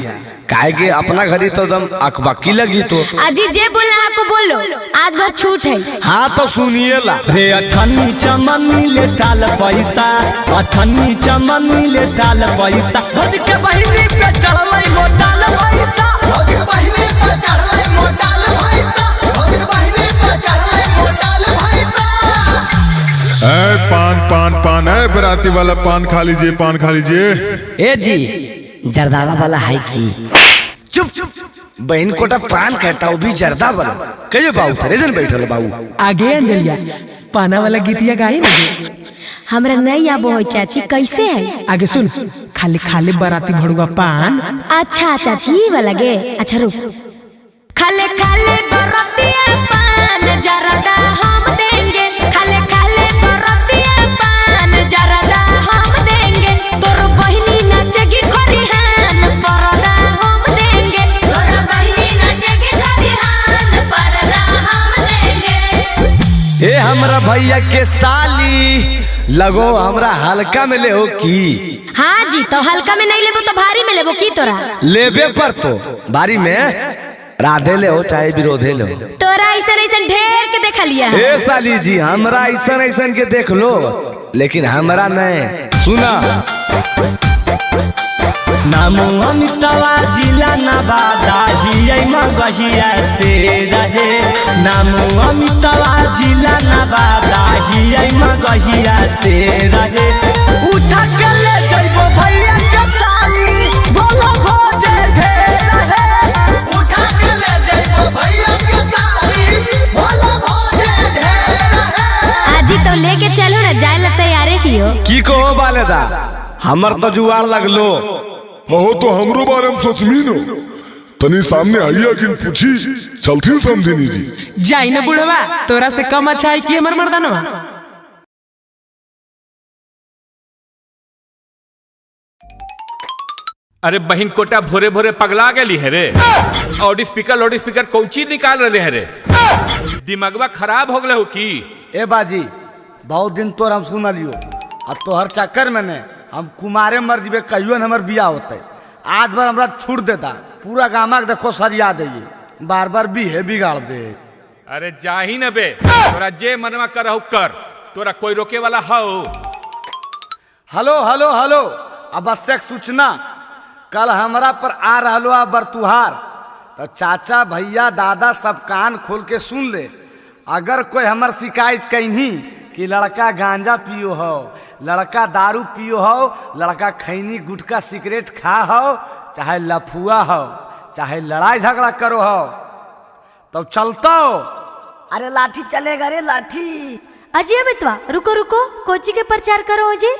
काहे के अपना घड़ी तो दम अकबकी लग जी तो। अजी जे बोला आपको बोलो, आज भर छूट है। हाँ तो सुनिए ला रे अठन्नी चमनी ले टाल पैसा, अठन्नी चमनी ले टाल पैसा, भोज के बहिनी पे चढ़लै मोटाल पैसा, भोज के बहिनी पे चढ़लै मोटाल पैसा, भोज के बहिनी पे चढ़लै मोटाल पैसा। ए पान पान पान है बराती वाला पान खा लीजिए, पान खा लीजिए। ए जी जर्दावा वाला है की? चुप चुप बहन कोटा पान कहता वो भी जर्दा वाला कहियो बाबू थरे जन बैठल बाबू। आगे अंजलिया पाना वाला गीतिया गाई ना। हमरा नहीं आबो हो चाची, कैसे है? आगे सुन, खाली खाली बराती भड़ुआ पान। अच्छा चाची वाला गे, अच्छा रुक। खाले खाले बरातिया पान जरदा हम देंगे, खाले खाले बरातिया पान जरदा हम देंगे, तोर बहिनी नाचेगी खरिहान परदा हम देंगे, तोर बहिनी नाचेगी खरिहान परदा हम देंगे। ए हमरा भैया के साली लगो हमरा हल्का में ले हो की? हाँ जी तो हल्का में नहीं लेबो तो भारी में लेबो की तोरा? लेबे पर तो भारी में राधे ले हो चाहे विरोधे ले हो। तोरा ऐसन ऐसन ढेर के देख लिया। ए साली जी हमरा ऐसन ऐसन के देख लो, लेकिन हमरा नहीं। सुना नामो अमितवा जिला नवादा हियै मगहिया से रहे, नामो अमितवा जिला नवादा हियै मगहिया से रहे, उठा के ले जइबो भैया के साली बोलो भोजे ढेर रहे, उठा के ले जइबो भैया के साली बोलो भोजे ढेर रहे। आजी तो लेके चलो ना, जाए ला तैयारे ही हो। की कहो बालेदा हमर तो जुआर लगलो। हो तो हमरो बारे में सोचमी नो, तनी सामने आइया किन पूछी चलती समझनी जी। जाई ना बुढ़वा, तोरा से कम अच्छा है कि हमर मर्दानवा। अरे बहन कोटा भोरे भोरे पगला गेली है रे। लाउड स्पीकर कौन चीज निकाल रहे है रे? दिमागवा खराब हो गए हो की? ए बाजी बहुत दिन तोर हम सुनलियो अब तोहर चक्कर में ने हम कुमारे मर जीबे कहियो न हमर बियाह होते। आज बार हमरा छूट देता पूरा गामा के देखो सरिया दे बार बार बिहे बिगाड़ दे। अरे जाही न बे, तोरा जे मनवा करहु कर, तोरा कोई रोके वाला हो? हेलो हेलो हेलो आवश्यक सूचना कल हमरा पर आ रहलो आ बरतुहार तो चाचा भैया दादा सब कान खोल के सुन ले। अगर कोई हमर शिकायत कहीं कि लड़का गांजा पियो हो, लड़का दारू पियो हो, लड़का खैनी गुटखा सिगरेट खा हो, चाहे लफुआ हो, चाहे लड़ाई झगड़ा करो हो तो चलता हो। अरे लाठी चलेगा रे लाठी। अजय अमितवा रुको रुको, कोची के प्रचार करो जी।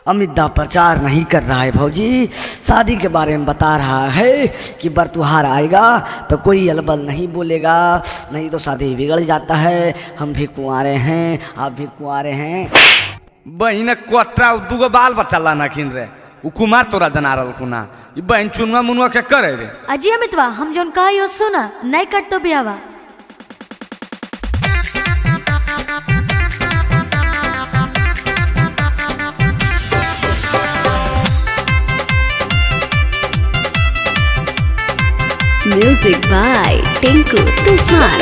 अमिता प्रचार नहीं कर रहा है भौजी, शादी के बारे में बता रहा है कि बरतुहार आएगा तो कोई अलबल नहीं बोलेगा, नहीं तो शादी बिगड़ जाता है। हम भी कुंवारे हैं, आप भी कुंवारे हैं। बहन कोटरा दूगो बाल बच्चा लाना किन रे उ कुमार तोरा जना रहल खुना ई बहन चुनवा मुनवा के करे रे। अजय अमितवा हम जोन कहियो सुना नहीं कट तो बियावा। Music by Tinku Tufan.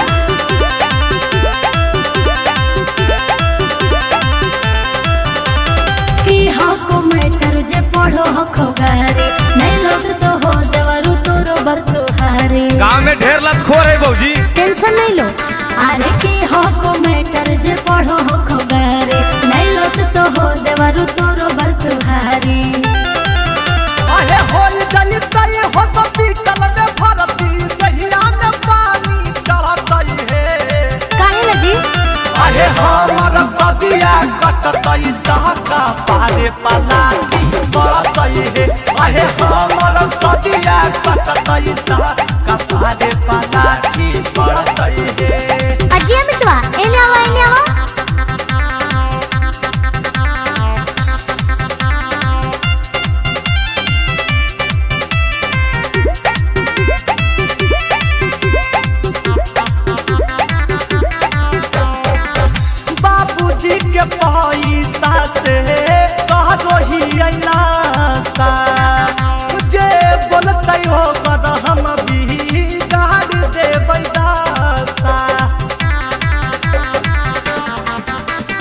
की हको मैटर जे पढ़ो हको गारे नहीं लोट तो हो देवरु तोरो बरतुहारे। गांव में ढेर लतखोर है भौजी, टेंशन नहीं लो। अरे की हको मैटर जे पढ़ो हको गारे नहीं लोट तो हो देवरु तोरो बरतुहारे। अरे होल जली तई हो सती कल में भरती दहिया में पानी चढ़तई है। काहे लजी? अरे हमर सदिया कटतई दहका पारे पलाटी बढ़तई है। अरे हमर सदिया कटतई दहका पारे पलाटी बढ़तई है। अजय अमितवा एने आवा एने आवा। बाबूजी के पैसा से कह दो ही ऐनासा जे बोलते हो कर हम भी गाड़ देबै दासा।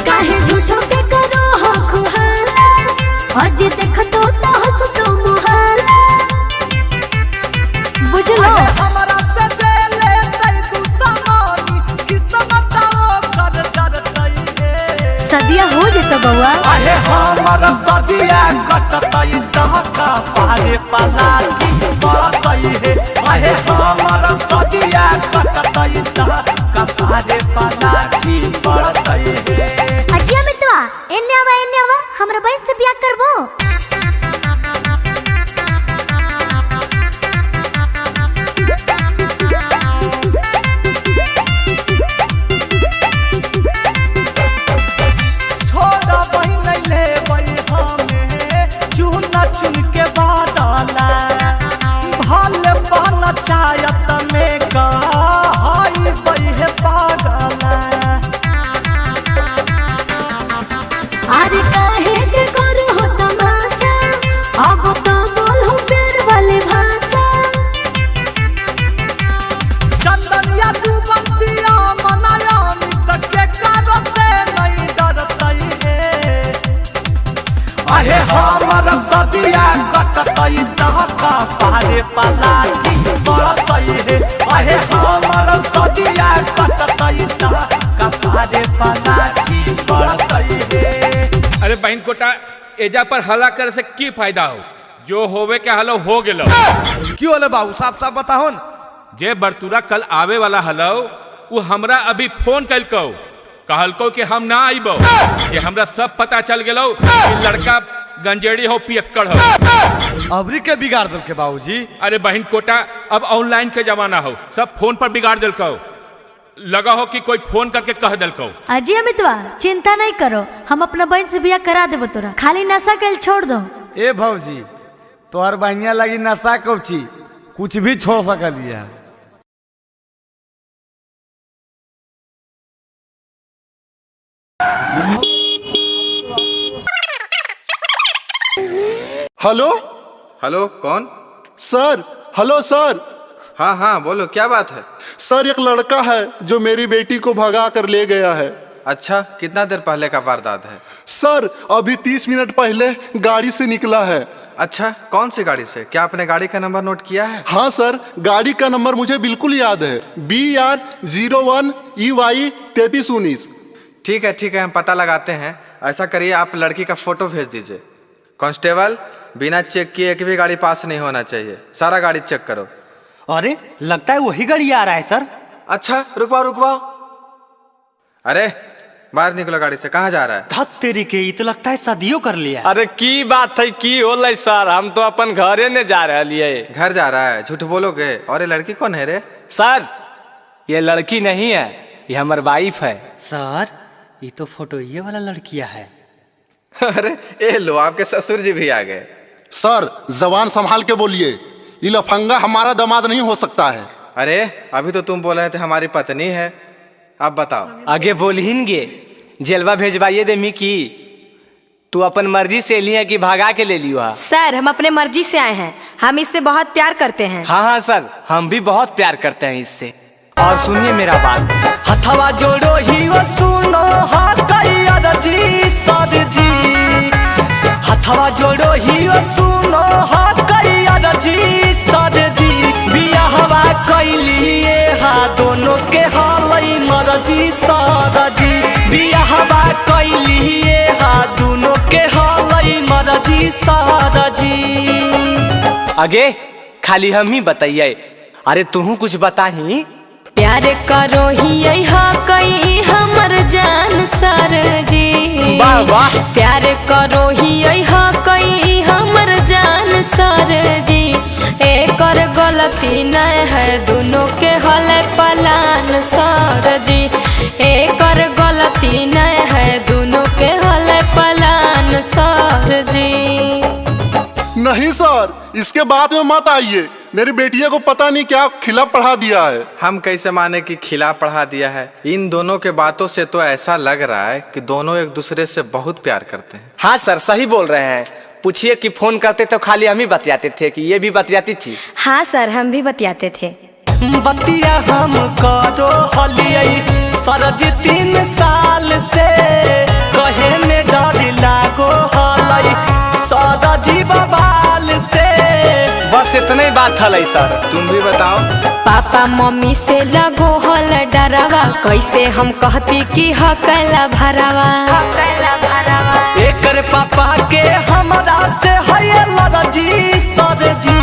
काहे झूठो के करो हो खुहाला आज देख तो हंस तो मुहाला। बुझलो हमरा से जे लेतै तू समानी किस्मत कर करतई है। सदिया हो जेतो बउआ। अरे हमर सदिया कटतई दहका पारे पलाटी बढ़तई है। अरे हमर सदिया कटतई दहका पारे पलाटी बढ़तई है। अजय अमितवा एने आवा हमरा बहन से बियाह करबो। छोड़ा बहिन लेबै हमें चुन चुन के बादला भल बन चायत में कहाई बहे पागला। अरे काहे के करू हो तमाशा अब तो बोलो प्यार वाले भाषा। चंदनिया तू बंसिया मनाया मित के करते नहीं डरतई है। अरे हमर सदिया कटतई दहका पारे पलाटी बढ़तई है। अरे हमर सदिया कटतई दहका पारे पलाटी बढ़तई है। अरे बहन कोटा एजा पर हल्ला करे से की फायदा हो? जो होवे के हलो हो गेलो। क्यों हलो बाबू साफ साफ बताओ न। जे बरतुरा कल आवे वाला हलो वो हमरा अभी फोन कलको, कहलको कि हम ना आइबो, कि हमरा सब पता चल गेलो कि लड़का गंजेड़ी हो पियक्कड़ हो। अबरी के बिगाड़ दल के बाबूजी। अरे बहन कोटा अब ऑनलाइन के जमाना हो, सब फोन पर बिगाड़ दिलको। लगा हो कि कोई फोन करके कह दिलको। अजय अमितवा चिंता नहीं करो, हम अपना बहन से बियाह करा देबो तोरा, खाली नशा के छोड़ दो। ए भौजी तोहर बहनिया लगी नशा कौची कुछ भी छोड़ सकलिया। हेलो हेलो, कौन? सर। हेलो सर। हाँ हाँ बोलो, क्या बात है? सर एक लड़का है जो मेरी बेटी को भगा कर ले गया है। अच्छा, कितना देर पहले का वारदात है? सर अभी 30 मिनट पहले गाड़ी से निकला है। अच्छा, कौन सी गाड़ी से? क्या आपने गाड़ी का नंबर नोट किया है? हाँ सर, गाड़ी का नंबर मुझे बिल्कुल याद है, BR01 EY 3319। ठीक है, हम पता लगाते हैं। ऐसा करिए, आप लड़की का फोटो भेज दीजिए। कांस्टेबल, बिना चेक किए एक भी गाड़ी पास नहीं होना चाहिए, सारा गाड़ी चेक करो। अरे लगता है वही गाड़ी आ रहा है सर। अच्छा, रुकवाओ। अरे बाहर निकलो गाड़ी से, कहाँ जा रहा है? धत तेरी के, ये तो लगता है शादियों कर लिया। अरे की बात है, की होलै सर, हम तो अपन घरे ने जा रहे हैं। घर जा रहा है? झूठ बोलोगे। और ये लड़की कौन है रे? सर ये लड़की नहीं है, ये हमारी वाइफ है। सर ये तो फोटो ये वाला लड़कियां है। अरे ये लो, आपके ससुर जी भी आ गए। सर जबान संभाल के बोलिए, ये लफंगा हमारा दामाद नहीं हो सकता है। अरे अभी तो तुम बोल रहे थे हमारी पत्नी है, अब बताओ। आगे बोलिनगे, जेलवा भेजवाइए दे मिकी। तू अपन मर्जी से लिया कि भागा के ले लियो? सर हम अपने मर्जी से आए हैं, हम इससे बहुत प्यार करते हैं। हाँ सर, हम भी बहुत प्यार करते हैं इससे। और सुनिए मेरा बात, हथवा जोड़ो ही वो सुनो जी सर जी, हथवा जोड़ो ही वो सुनो जी सर जी, बियाहवा कैलिए हा दोनों के हालई मरजी सर जी, बियाहवा कैलिए हा दोनों के हालई मरजी सर जी। आगे खाली हम ही बताइए, अरे तू कुछ बताही। प्यार करो ही कई हमर जान सर जी, वाह वाह। प्यार करो ही कई हमर जान सर जी, एकर गलती न है दोनों के हल पलान सर जी, एकर गलती न है दोनों के हल पलान सर जी। नहीं सर, इसके बाद में मत आइए, मेरी बेटिया को पता नहीं क्या खिला पढ़ा दिया है। हम कैसे माने कि खिला पढ़ा दिया है? इन दोनों के बातों से तो ऐसा लग रहा है कि दोनों एक दूसरे से बहुत प्यार करते हैं। हाँ सर सही बोल रहे हैं। पूछिए कि फोन करते तो खाली हम ही बतियाते थे कि ये भी बतियाती थी? हाँ सर हम भी बतियाते थे। बतिया हम करो हलियई सरज 3 साल से, कहे में डर लागो हलई सरजी बवाल से। बस इतना ही बात हलै सर। तुम भी बताओ। पापा मम्मी से लगो हल डरावा, कैसे हम कहती कि हकला भरावा। एकर पापा के हमरा से है लड़जी सर जी,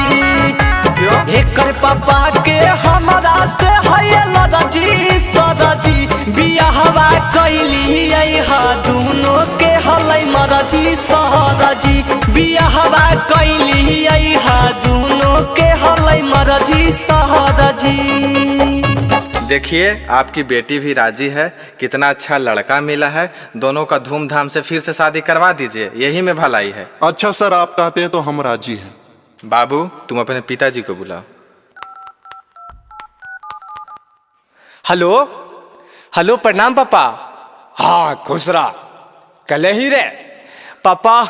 एकर पापा के हमरा से है लड़जी सर जी, बियाहवा कैली हा दोनों के हलै मरजी सर जी, बियाहवा कैली हा दोनों के हलै मरजी सर जी। देखिए आपकी बेटी भी राजी है, कितना अच्छा लड़का मिला है, दोनों का धूमधाम से फिर से शादी करवा दीजिए, यही में भलाई है। अच्छा सर आप कहते हैं तो हम राजी हैं। बाबू तुम अपने पिताजी को बुलाओ। हेलो हेलो, प्रणाम पापा। हाँ खुश रहा, कल ही रे पापा,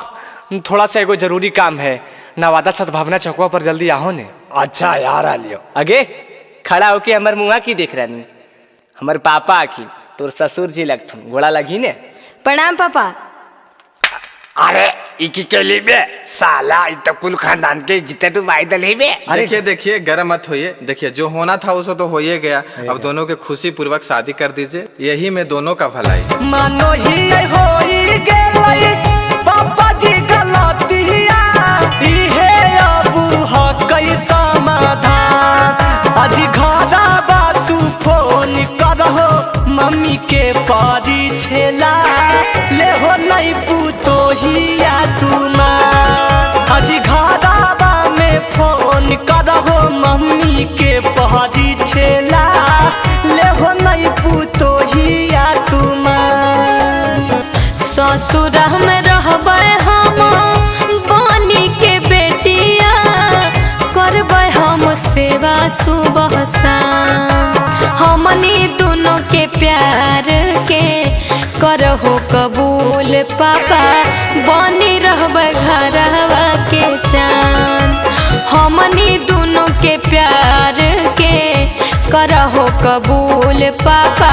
थोड़ा सा एगो जरूरी काम है, नवादा सद्भावना चौकवा पर जल्दी आओ ने। अच्छा यार आ लियो। आगे खड़ा होके हमर मुँह की देख रही, हमर पापा आखी तोर ससुर जी लगथुन, गोड़ा लगी ने। प्रणाम पापा। अरे इकी के लिए बे साला, इत कुल खानदान के जितने तू वाई दले बे। देखिए गर्म मत होइए, देखिए जो होना था उसे तो हो ही गया, अब दोनों के खुशी पूर्वक शादी कर दीजिए, यही में दोनों का भलाई है। मानो ही होई गेलै पापा जी गलतिया, इहे अबू हकै समाधान, आज घरा बा तू फोन करहो मम्मी के पारी छेला, ले हो नहीं पूतो हिया तू माँ, आज घरा बा में फोन करहो मम्मी के पारी छेला, ले हो नहीं पूतो हिया तू माँ। ससुर में पापा बनी रहबे घरवा के चांद। हमनी दोनों के प्यार के करहो कबूल पापा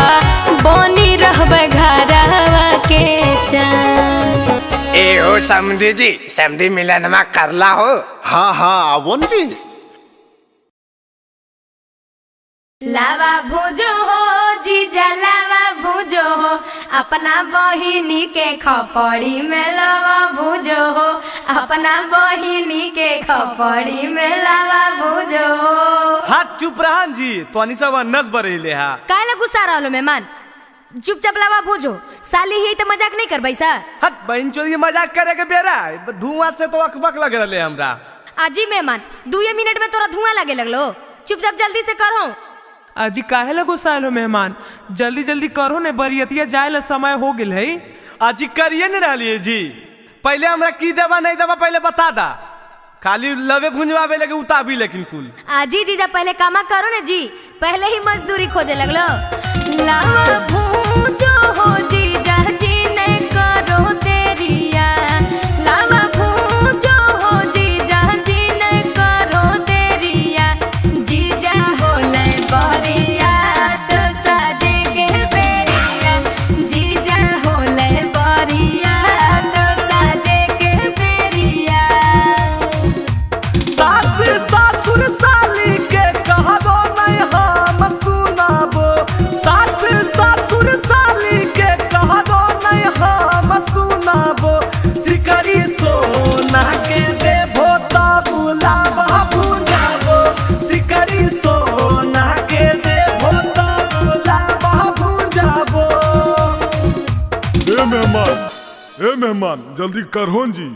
बनी रहबे घरवा के चांद। ए हो समधी जी, समधी मिलन में करला हो। हाँ हाँ आवो न जी। लावा भूजो हो जीजा लावा भूजो हो, अपना बहिनी के खपड़ी में लावा भूजो हो, अपना बहिनी के खपड़ी में लावा भूजो हो। हाथ चुप रहन जी, तोनी सब नस बरेले हा। काहे ला गुस्सा रहलो मेहमान? चुपचाप लावा भूजो, साली ही तो मजाक नहीं करबै सा। हट बहन चोरी मजाक करे के बेरा, धुआं से तो अकबक लग रहले हमरा। आजी मेहमान 2 मिनट में तोरा धुआं लगे लगलो, चुपचाप जल्दी से करो। अजी काहे ला गुस्साइल हो मेहमान? जल्दी जल्दी करो ने, बरियतिया जाए ला समय हो गेल है। अजी करिए न रहलिए जी, पहले हमरा की देवा नहीं देवा पहले बता दा। खाली लवे भुंजवावे लगे उताबी लेकिन कुल। आजी जीजा पहले कामा करो ने जी, पहले ही मजदूरी खोजे लगलो। लावा भूजो हो जीजा जी ने करो देरिया, लावा भूजो हो जीजा जी ने करो देरिया, जीजा हो ले बरिया तो साजे के बेरिया, जीजा हो ले बरिया तो साजे के बेरिया। सास ससुर साली के कहबो नहीं हम सुनाबो, सास ससुर साली के कहबो नहीं हम सुनाबो, सिकरी सोना के देबो त बुलावा भुंजाबो, सिकरी सोना के देबो त बुलावा भुंजाबो। ए मेहमान जल्दी करहोन जी,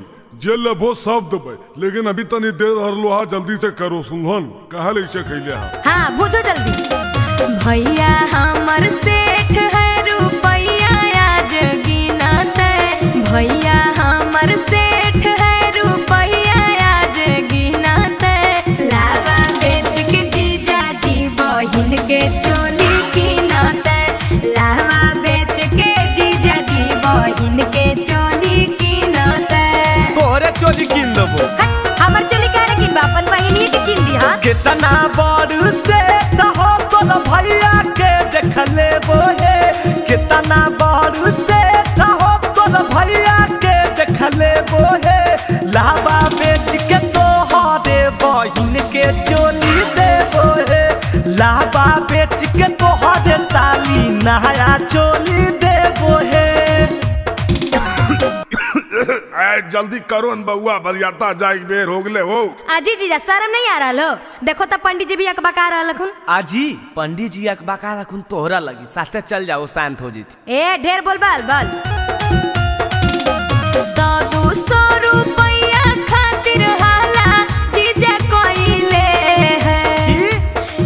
जे लेबो सब देबै, लेकिन अभी तनी देर हरलो हा, जल्दी से करो सुनहन, कहा ले इसे खैले हा। हाँ बुझो जल्दी। भैया हमर सेठ है रुपैया आज गिनते, भैया हमर सेठ है रुपैया आज गिनते, लावा बेच के जीजा जी बहिन के चोली गिनते, लावा बेच के जीजा जी बहिन के चोली गिनते। तोरे चोली किन देबो। हमर चोली काहे किन बा, अपन बहिनी के किन दी हा। कितना बड़ से हो तोर भैया के देख लेबो हे, कितना बड़ से हो तोर भैया के देख लेबो हे, लावा बेच के तोहरे बहिन के चोली देबो हे, लावा बेच के तोहरे साली नया चोली देबो हे। जल्दी करो न बउआ, बरियाता जाए बेर हो गले हो। आजी जीजा शर्म नहीं आ रहा हो? देखो तो पंडित जी भी अकबका रहा खुन। आजी पंडित जी अकबका रखुन तोहरा लगी, साथे चल जाओ शांत हो जीती। ए ढेर बोल बाल बाल। 100-200 रुपया खातिर हाला जीजा कोइले है,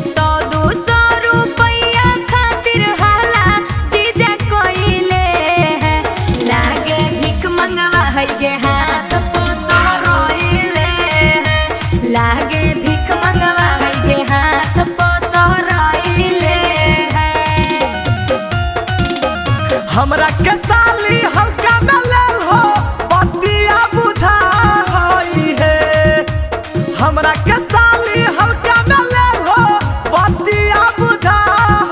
100-200 रुपया खातिर हाला जीजा कोइले है, लागे भीख मंगवा है गे हाथ पोसा रोइले है, लागे भीख मंगवा है गे हाथ पोसा रोइले है। हमरा के साली हल्का में लेल हो, बतिया बुझा हई है, हमरा के साली हल्का में लेल हो, बतिया बुझा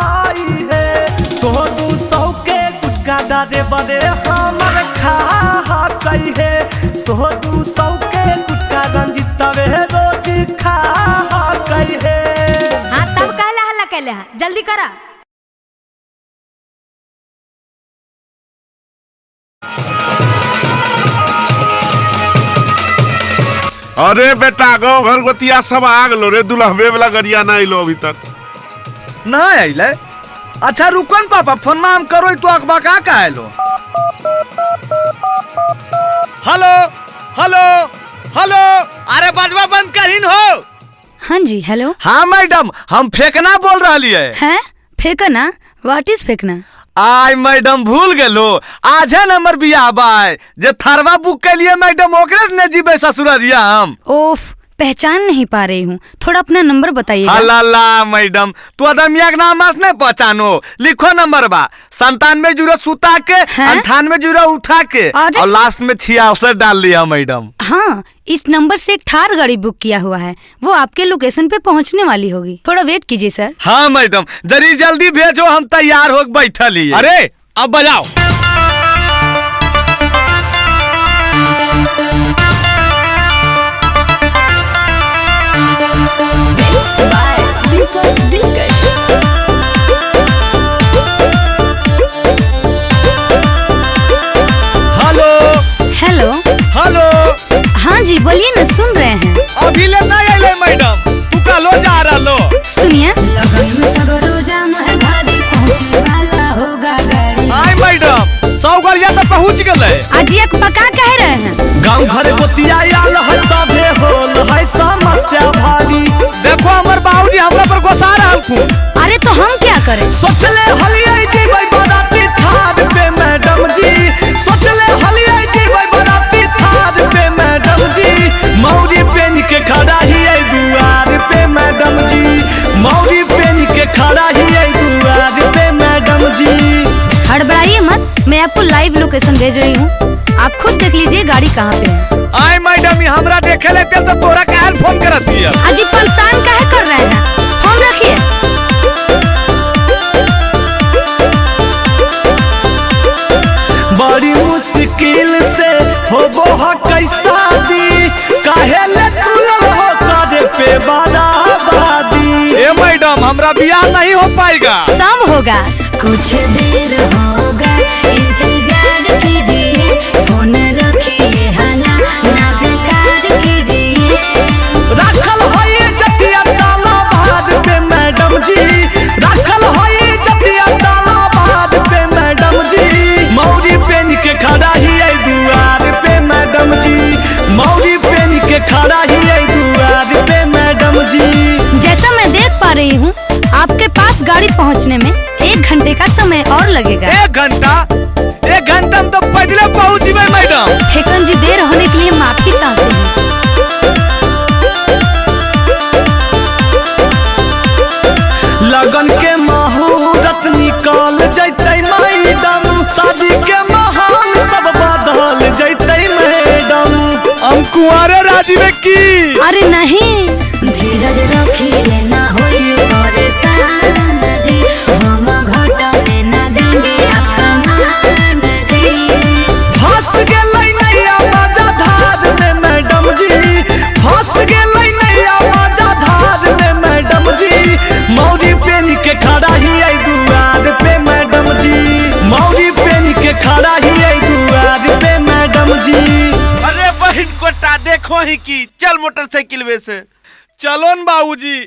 हई है, 100-200 के गुटका डारे बड़े हमर खा कई है, 100-200 के गुटका रंजितवे रोज खा कई है। हाँ तब कहला हल्ला कहले हा, जल्दी करा। अरे बेटा गाँव घर गोतिया सब आ गलो रे, दुल्हबे वाला गरिया ना आइलो अभी तक। ना आइले? अच्छा रुकन पापा, फोन में हम करो तो अकबका का आइलो। हेलो हेलो हेलो, अरे बजवा बंद करीन हो। हाँ जी हेलो। हाँ मैडम, हम फेंकना बोल रही है। हैं? फेंकना? व्हाट इज फेंकना? आय मैडम भूल गेलो, आज है नंबर बियाह बाय जे थरवा बुक के लिए मैडम ओकरे ने जीबे ससुररिया हम। ओफ, पहचान नहीं पा रही हूँ, थोड़ा अपना नंबर बताइएगा। अल्लाह मैडम, तू अदमिया के नाम नहीं पहचानो। लिखो नंबर बा 97 सुता के 98 उठा के और लास्ट में 66 डाल दिया मैडम। हाँ, इस नंबर से एक थार गाड़ी बुक किया हुआ है, वो आपके लोकेशन पे पहुँचने वाली होगी, थोड़ा वेट कीजिए सर। हाँ मैडम, जरी जल्दी भेजो, हम तैयार हो बैठल ही। अरे अब बजाओ। Hello hello hello. हाँ जी बोलिए ना, सुन रहे हैं। अभी ले ना आइले मैडम, तू का लो जा रहा लो। सुनिए। आई मैडम, 100 गाड़िया तो पहुँच गए। आज एक पका कह रहे हैं। गाँव घर गोतिया आल है, सभे होल है समस्या भारी। देखो हमर बाबूजी हमरा पर गुस्सा रहलखुन। अरे तो हम क्या करें? सोचले हलिया जीबै बराती थार पे मैडम जी, सोचले हलिया जीबै बराती थार पे मैडम जी। मौरी पेन के खड़ा ही है दुआर पे मैडम जी, मौरी पेन के खड़ा ही है दुआर पे मैडम जी। हड़बड़ाइए मत, मैं आपको लाइव लोकेशन भेज रही हूँ, आप खुद देख लीजिए गाड़ी कहाँ पे है। आई मैडम, हमरा देखे लेते तो तोरा काहे फोन करत दिया? अजी परेशान काहे कर रहे हैं, फोन रखिए। बड़ी मुश्किल से होबो ह कैसा दी, काहे ले तू हो करे पे बराबादी। ए मैडम, हमरा बियाह नहीं हो पाएगा। सब होगा, कुछ देर होगा, इंतजार कीजिए, फोन रखिए, हाला ना बेकार कीजिए। राखल है जतिया ताला बाद पे मैडम जी, राखल है जतिया ताला बाद पे मैडम जी। मौरी पेन के खड़ा ही है दुआर पे मैडम जी, मौरी पेन के खड़ा ही है दुआर पे मैडम जी। जैसा मैं देख पा रही हूँ, आपके पास गाड़ी पहुँचने में 1 घंटे का समय और लगेगा। 1 घंटा? 1 घंटा में तो पहले पहुँच जाए मैडम। हेकन जी, देर होने के लिए माफी चाहते हैं। लगन के मुहूर्त निकाल जैते मैडम, शादी के महान सब बदल जैते मैडम। हम कुंवारे राजी में की। अरे नहीं, धीरज रखिए, ना होइए परेशान जी, हम घटने ना देंगे आपका मान जी। फंस गेलै नैया मजा धार में मैडम जी, फंस गेलै नैया मजा धार में मैडम जी। मौरी पेन के खड़ा ही है दुआर पे मैडम जी, मौरी पेन के खड़ा ही है दुआर पे मैडम जी। अरे बहन कोटा देखो ही की, चल मोटरसाइकिल में से। चलो न बाबूजी,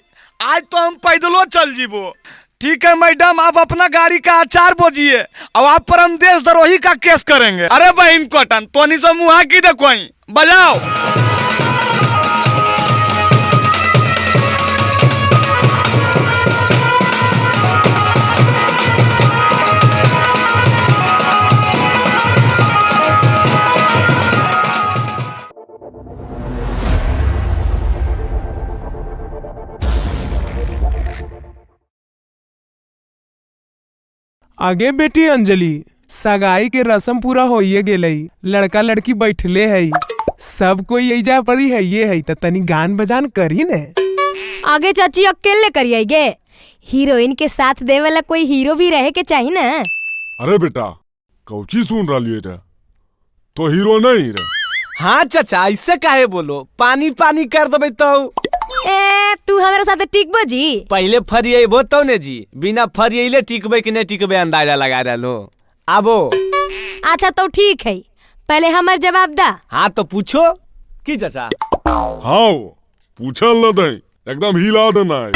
आज तो हम पैदलो चल जीबो। ठीक है मैडम, आप अपना गाड़ी का आचार बोझिए, अब आप पर हम देशद्रोही का केस करेंगे। अरे बहन कोटन, तो नहीं सो मुहा की देखो, बजाओ। आगे बेटी अंजलि, सगाई के रस्म पूरा होइए गेलई, लड़का लड़की बैठले है, सब कोई यही परी है, ये है त तनी गान बजान करी ने। आगे चाची अकेले करिए गे, हीरोइन के साथ दे वाला कोई हीरो भी रहे के चाहिए ना। अरे बेटा, कौची सुन रही है, तो हीरो नहीं रे। हाँ चाचा, ऐसे काहे बोलो, पानी पानी कर दबे तो। तू हमारे साथ टिकबो जी? पहले फरिएबो तो ने जी, बिना फरिएले टिकबे कि नहीं टिकबे अंदाजा लगा डालो। आबो। अच्छा तो ठीक है, पहले हमार जवाब दा। हाँ तो पूछो की चाचा। हाँ पूछल न दे, एकदम हिला देना है।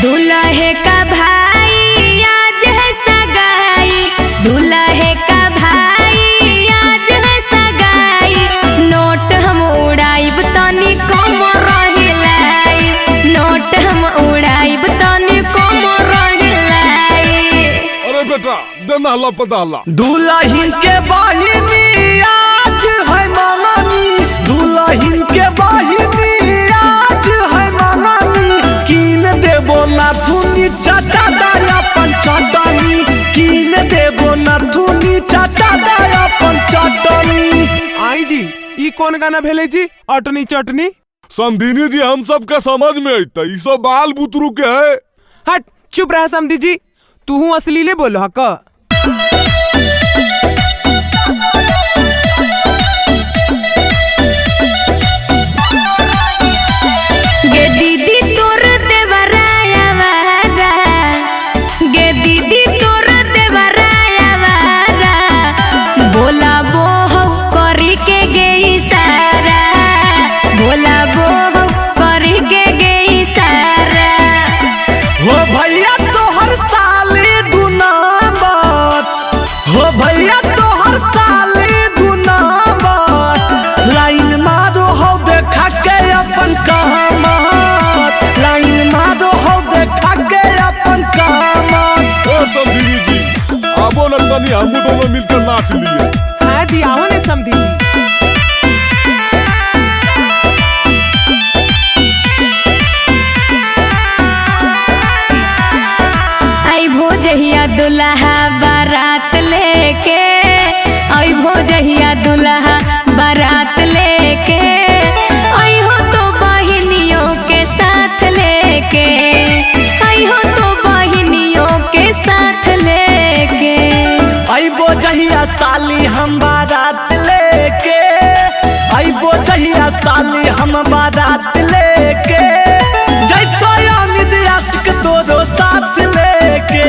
दूल्हे का भाई आज है सगाई, दूल्हे का भाई आज है सगाई, नोट हम उड़ाइब तनी कम रहिलाई, मिलकर नहला पताला। दुल्हन के बहिनी आज है मननी, दुल्हन के बहिनी आज है मननी, कीन देबो नाथुनी चाचा दाया पंचटनी, कीन देबो नाथुनी चाचा दाया पंचटनी। आई जी ई कौन गाना भेले जी? अटनी चटनी। समधिनी जी हम सब के समझ में अइता, ई सब बाल बुतरू के है। हट चुप रहा समधी जी, तू असलीले बोल हक। गे दीदी तोर देवराया वारा, गे दीदी तोर देवराया वारा, बोला बोह करी के गई सारा, बोला बोह करी के गई सारा। हो भैया तोहर साली दुनाबत, हो भैया तोहर साली दुनाबत, लाइन मारो हो देखा के अपन कहमत, लाइन मारो हो देखा के अपन कहमत। ओ समधिनी जी आबो न तनी हम दोनों मिलकर नाच लिए। हाँ जी आओ ने समधी जी। आई भोजहिया दुल्हा बारात लेके, आई भोजहिया दुल्हा बारात लेके, आई हो तो बहिनियों के साथ लेके, आई हो तो बहिनियों के साथ लेके। अइबो जहिया साली हम बारात लेके, अइबो जहिया साली हम बारात लेके, जैतो अमित आशिक तोरो साथ लेके,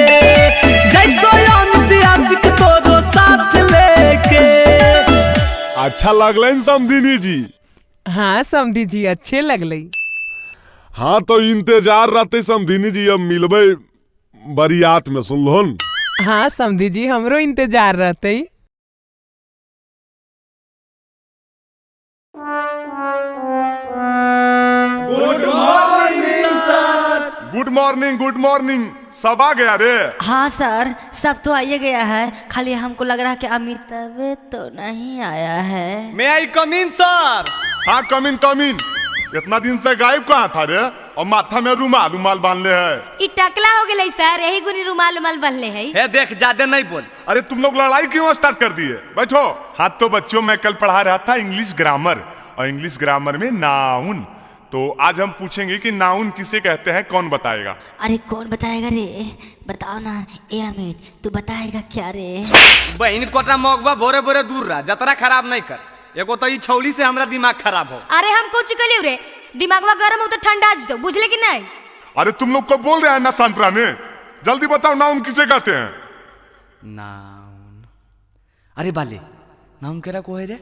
जैतो अमित आशिक तोरो साथ लेके। अच्छा लगलन समधिनी जी? हाँ समधी जी अच्छे लगले। हाँ तो इंतजार रहते समधिनी जी, अब मिलबे बरियात में, सुनलोन? हाँ समधी जी हमरो इंतजार रहते। Good morning sir. Good morning, good morning. सब आ गया रे? हाँ सर सब तो आइए गया है, खाली हमको लग रहा है कि अमिताभ तो नहीं आया है। मैं आई कम इन सर। हाँ कम इन कम इन। इतना दिन से गायब कहाँ था रे? और माथा में रुमाल रुमाल बांधले है। ई टकला हो गेलै सर, यही गुनी रुमाल रुमाल बंधले है। हे देख ज्यादा नहीं बोल। अरे तुम लोग लड़ाई क्यों स्टार्ट कर दिए? बैठो। हाँ तो बच्चों मैं कल पढ़ा रहा था इंग्लिश ग्रामर, और इंग्लिश ग्रामर में नाउन। तो आज हम पूछेंगे कि नाउन किसे कहते हैं, कौन बताएगा? अरे कौन बताएगा रे? बताओ ना। ए अमित तू बताएगा क्या रे? बहन कोटा मौगवा भोरे भोरे दूर रहा, जतरा खराब नहीं कर। एगो तो ई छौली से हमरा दिमाग खराब हो। अरे हम कुछ कलियो रे, दिमागवा गरम हो तो ठंडा आज दो, बुझले कि नहीं? अरे तुम लोग को बोल रहे हैं ना शांत रहने। जल्दी बताओ नाउन किसे कहते हैं? नाउन। अरे बाले नाउन केरा को है रे?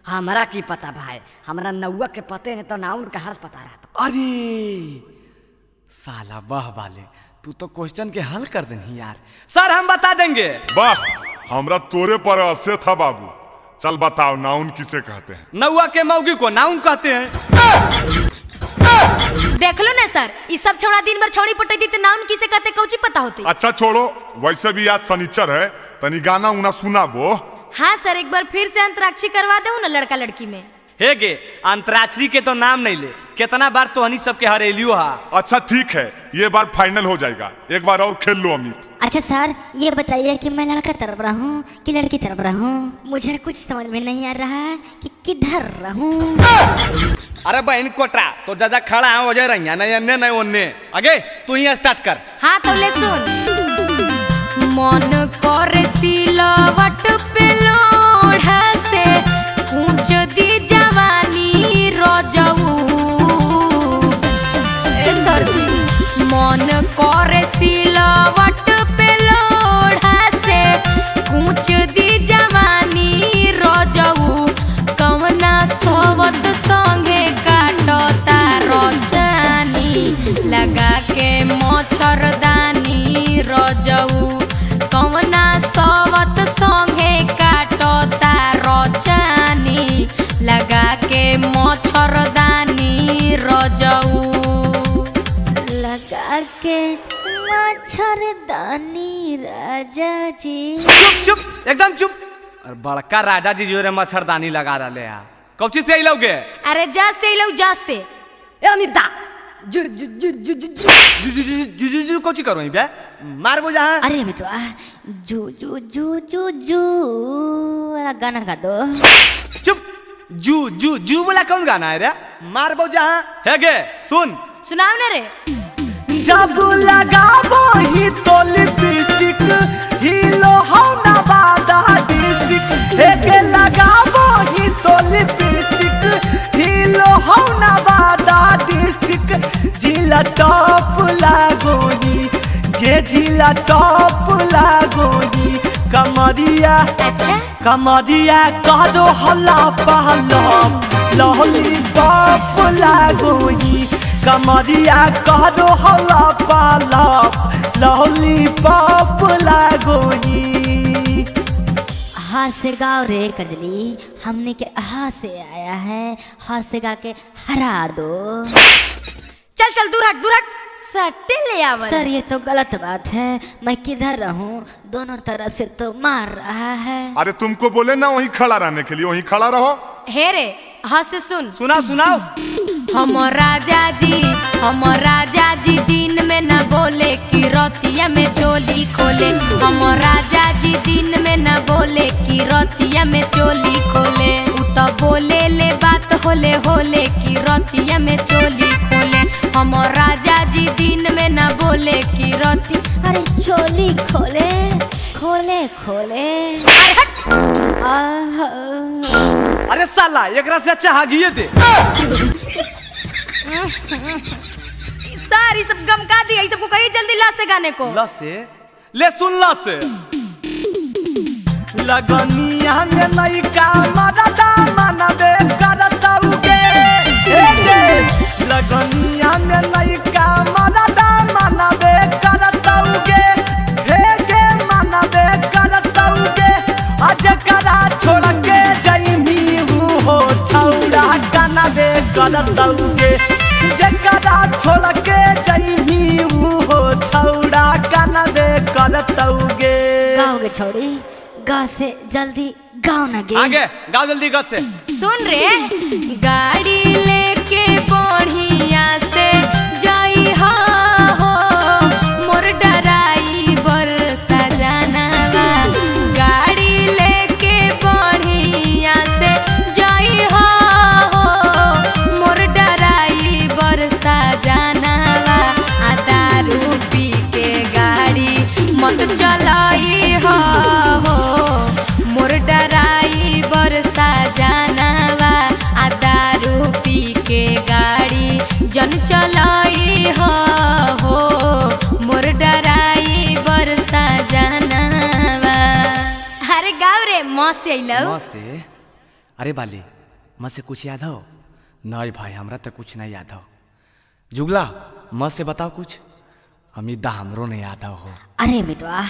हमरा की पता भाई, हमरा नौवा के पते ने तो नाउन का हर्ष पता रहता। अरे साला वाह बाले, तू तो क्वेश्चन के हल कर देनी यार। सर हम बता देंगे। वाह हमरा तोरे पर आसे था बाबू। चल बताओ नाउन किसे कहते हैं? नौवा के मौगी को नाउन कहते हैं। देख लो ना सर, इस सब छोड़ा दिन भर छौड़ी पटाई दी तो नाउन किसे कहते कौची पता होती। अच्छा छोड़ो, वैसे भी आज शनिचर है, तनी गाना उना सुनाबो। हाँ सर एक बार फिर से अंतराक्षरी करवा दो ना लड़का लड़की में। हे गे अंतराक्षरी के तो नाम नहीं ले, कितना बार तो हनी सबके हरेलियो हा। अच्छा ठीक है, ये बार फाइनल हो जाएगा, एक बार और खेल लो अमित। अच्छा सर ये बताइए कि मैं लड़का तरफ रहा हूँ कि लड़की तरफ रहा हूँ? मुझे कुछ समझ में नहीं आ रहा है कि किधर रहूँ। अरे बहन कोटा तो जजा खड़ा है वजह रही नहीं अन्य नहीं ओन्ने। आगे तू ही स्टार्ट कर। हाँ तो ले सुन। मन कर सिलवट पे लोढ़ा से कूच दी जवानी रजऊ। ए सर जी मन कर सिलवट पे लोढ़ा से कूच दी जवानी रजऊ। कवना सोवत संगे काटता रचानी लगा के मच्छरदानी रजऊ। कवना सोवत संगे काटता मच्छरदानी राजा जी। चुप चुप एकदम चुप। और बड़का राजा जी जो रे मच्छरदानी लगा रहे हैं कौची से लोगे? अरे जा से लो जा से। ए अमिता जु जु जु जु जु जू जू कौची करो बे मार बो जहां। अरे मितवा जू जू जू जू जू वाला गाना गा दो। चुप जू जू जू वाला कौन गाना है रे? मार बो जहां है गे सुन सुनाओ ना रे। जब लगाबो ही तो लिपस्टिक हीलो हो नवादा डिस्ट्रिक्ट एके लगाबो ही तो लिपस्टिक हीलो हो नवादा डिस्ट्रिक्ट जिला टॉप लागोनी गे जिला टॉप लागोनी कमरिया कमरिया कह दो हल्ला पहला लॉलीपॉप लागोनी कमरिया कह दो हल्ला पाला लॉलीपॉप लागोनी। हाथ से गाओ रे कजली हमने के हाथ से आया है हाथ से गा के हरा दो। चल चल दूर हट सट्टे ले आवर। सर ये तो गलत बात है मैं किधर रहूं दोनों तरफ से तो मार रहा है। अरे तुमको बोले ना वहीं खड़ा रहने के लिए वहीं खड़ा रहो। हे रे हाँ से सुन सुनाओ सुनाओ। हम राजा जी दिन में न बोले कि रतिया में चोली खोले। हम राजा जी दिन में न बोले कि रतिया में चोली खोले। उ तो बोले ले बात होले होले कि रतिया में चोली खोले। हम राजा जी दिन में न बोले कि रति अरे चोली खोले खोले खोले। अरे साला एकरा से अच्छा हागिए दे। सारी सब गम का दिया सबको कही जल्दी ला से गाने को। ला से ले सुन ला से लगनिया में लइका मरदा मनबे करतौगे लगनिया में लइका मरदा मनबे करतौगे हे गे मनबे करतौगे अजकरा छोड़ के जइमी हो छौड़ा कनबे करतौगे जकरा छोड़ के जइमी हो छौड़ा कनबे करतौगे। गाओगे छोड़ी गा से जल्दी गाओ ना गे आगे गाओ जल्दी गा से। सुन रे गाड़ी लेके बढ़िया से जाई हो मोर ड्राइवर सजनवा। गाड़ी लेके बढ़िया से जाई हो मोर ड्राइवर सजनवा। आ दारू पी के गाड़ी मत चलाई हो मोर ड्राइवर सजनवा। आ दारू पी के गाड़ी जन चलाई हो मोर ड्राइवर सजनवा। अरे गाँव रे माँ से अइलो। माँ से अरे बाली माँ से कुछ याद हो? नहीं भाई हमरा तो कुछ नहीं याद हो। जुगला माँ से बताओ कुछ अमिता हमरो नहीं याद हो। अरे मितवा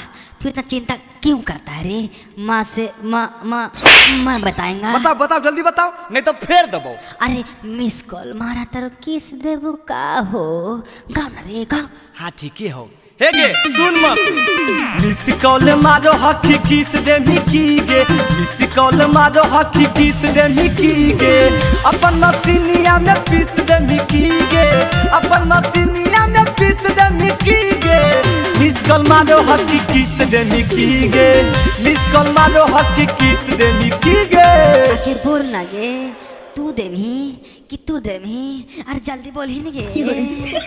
तू इतना चिंता क्यों करता है रे? माँ से माँ बताएंगा। बताओ बताओ जल्दी बताओ नहीं तो फेर दबो। अरे मिस कॉल मारा तारो किस देबू का हो गाओ ना रे गाओ। हाँ ठीक है हो हे गे सुन मत मिस कॉल मारो हकी किस दे मिकी गे मिस कॉल मारो हकी किस दे मिकी गे अपन मसीनिया में पीस दे मिकी गे अपन मसीनिया में पीस दे मिकी गे मिस कॉल मारो हकी किस दे मिकी गे मिस कॉल मारो हकी किस दे मिकी गे। आखिर बोल ना गे तू देमी कि तू देमी अरे जल्दी बोल ही नहीं गे।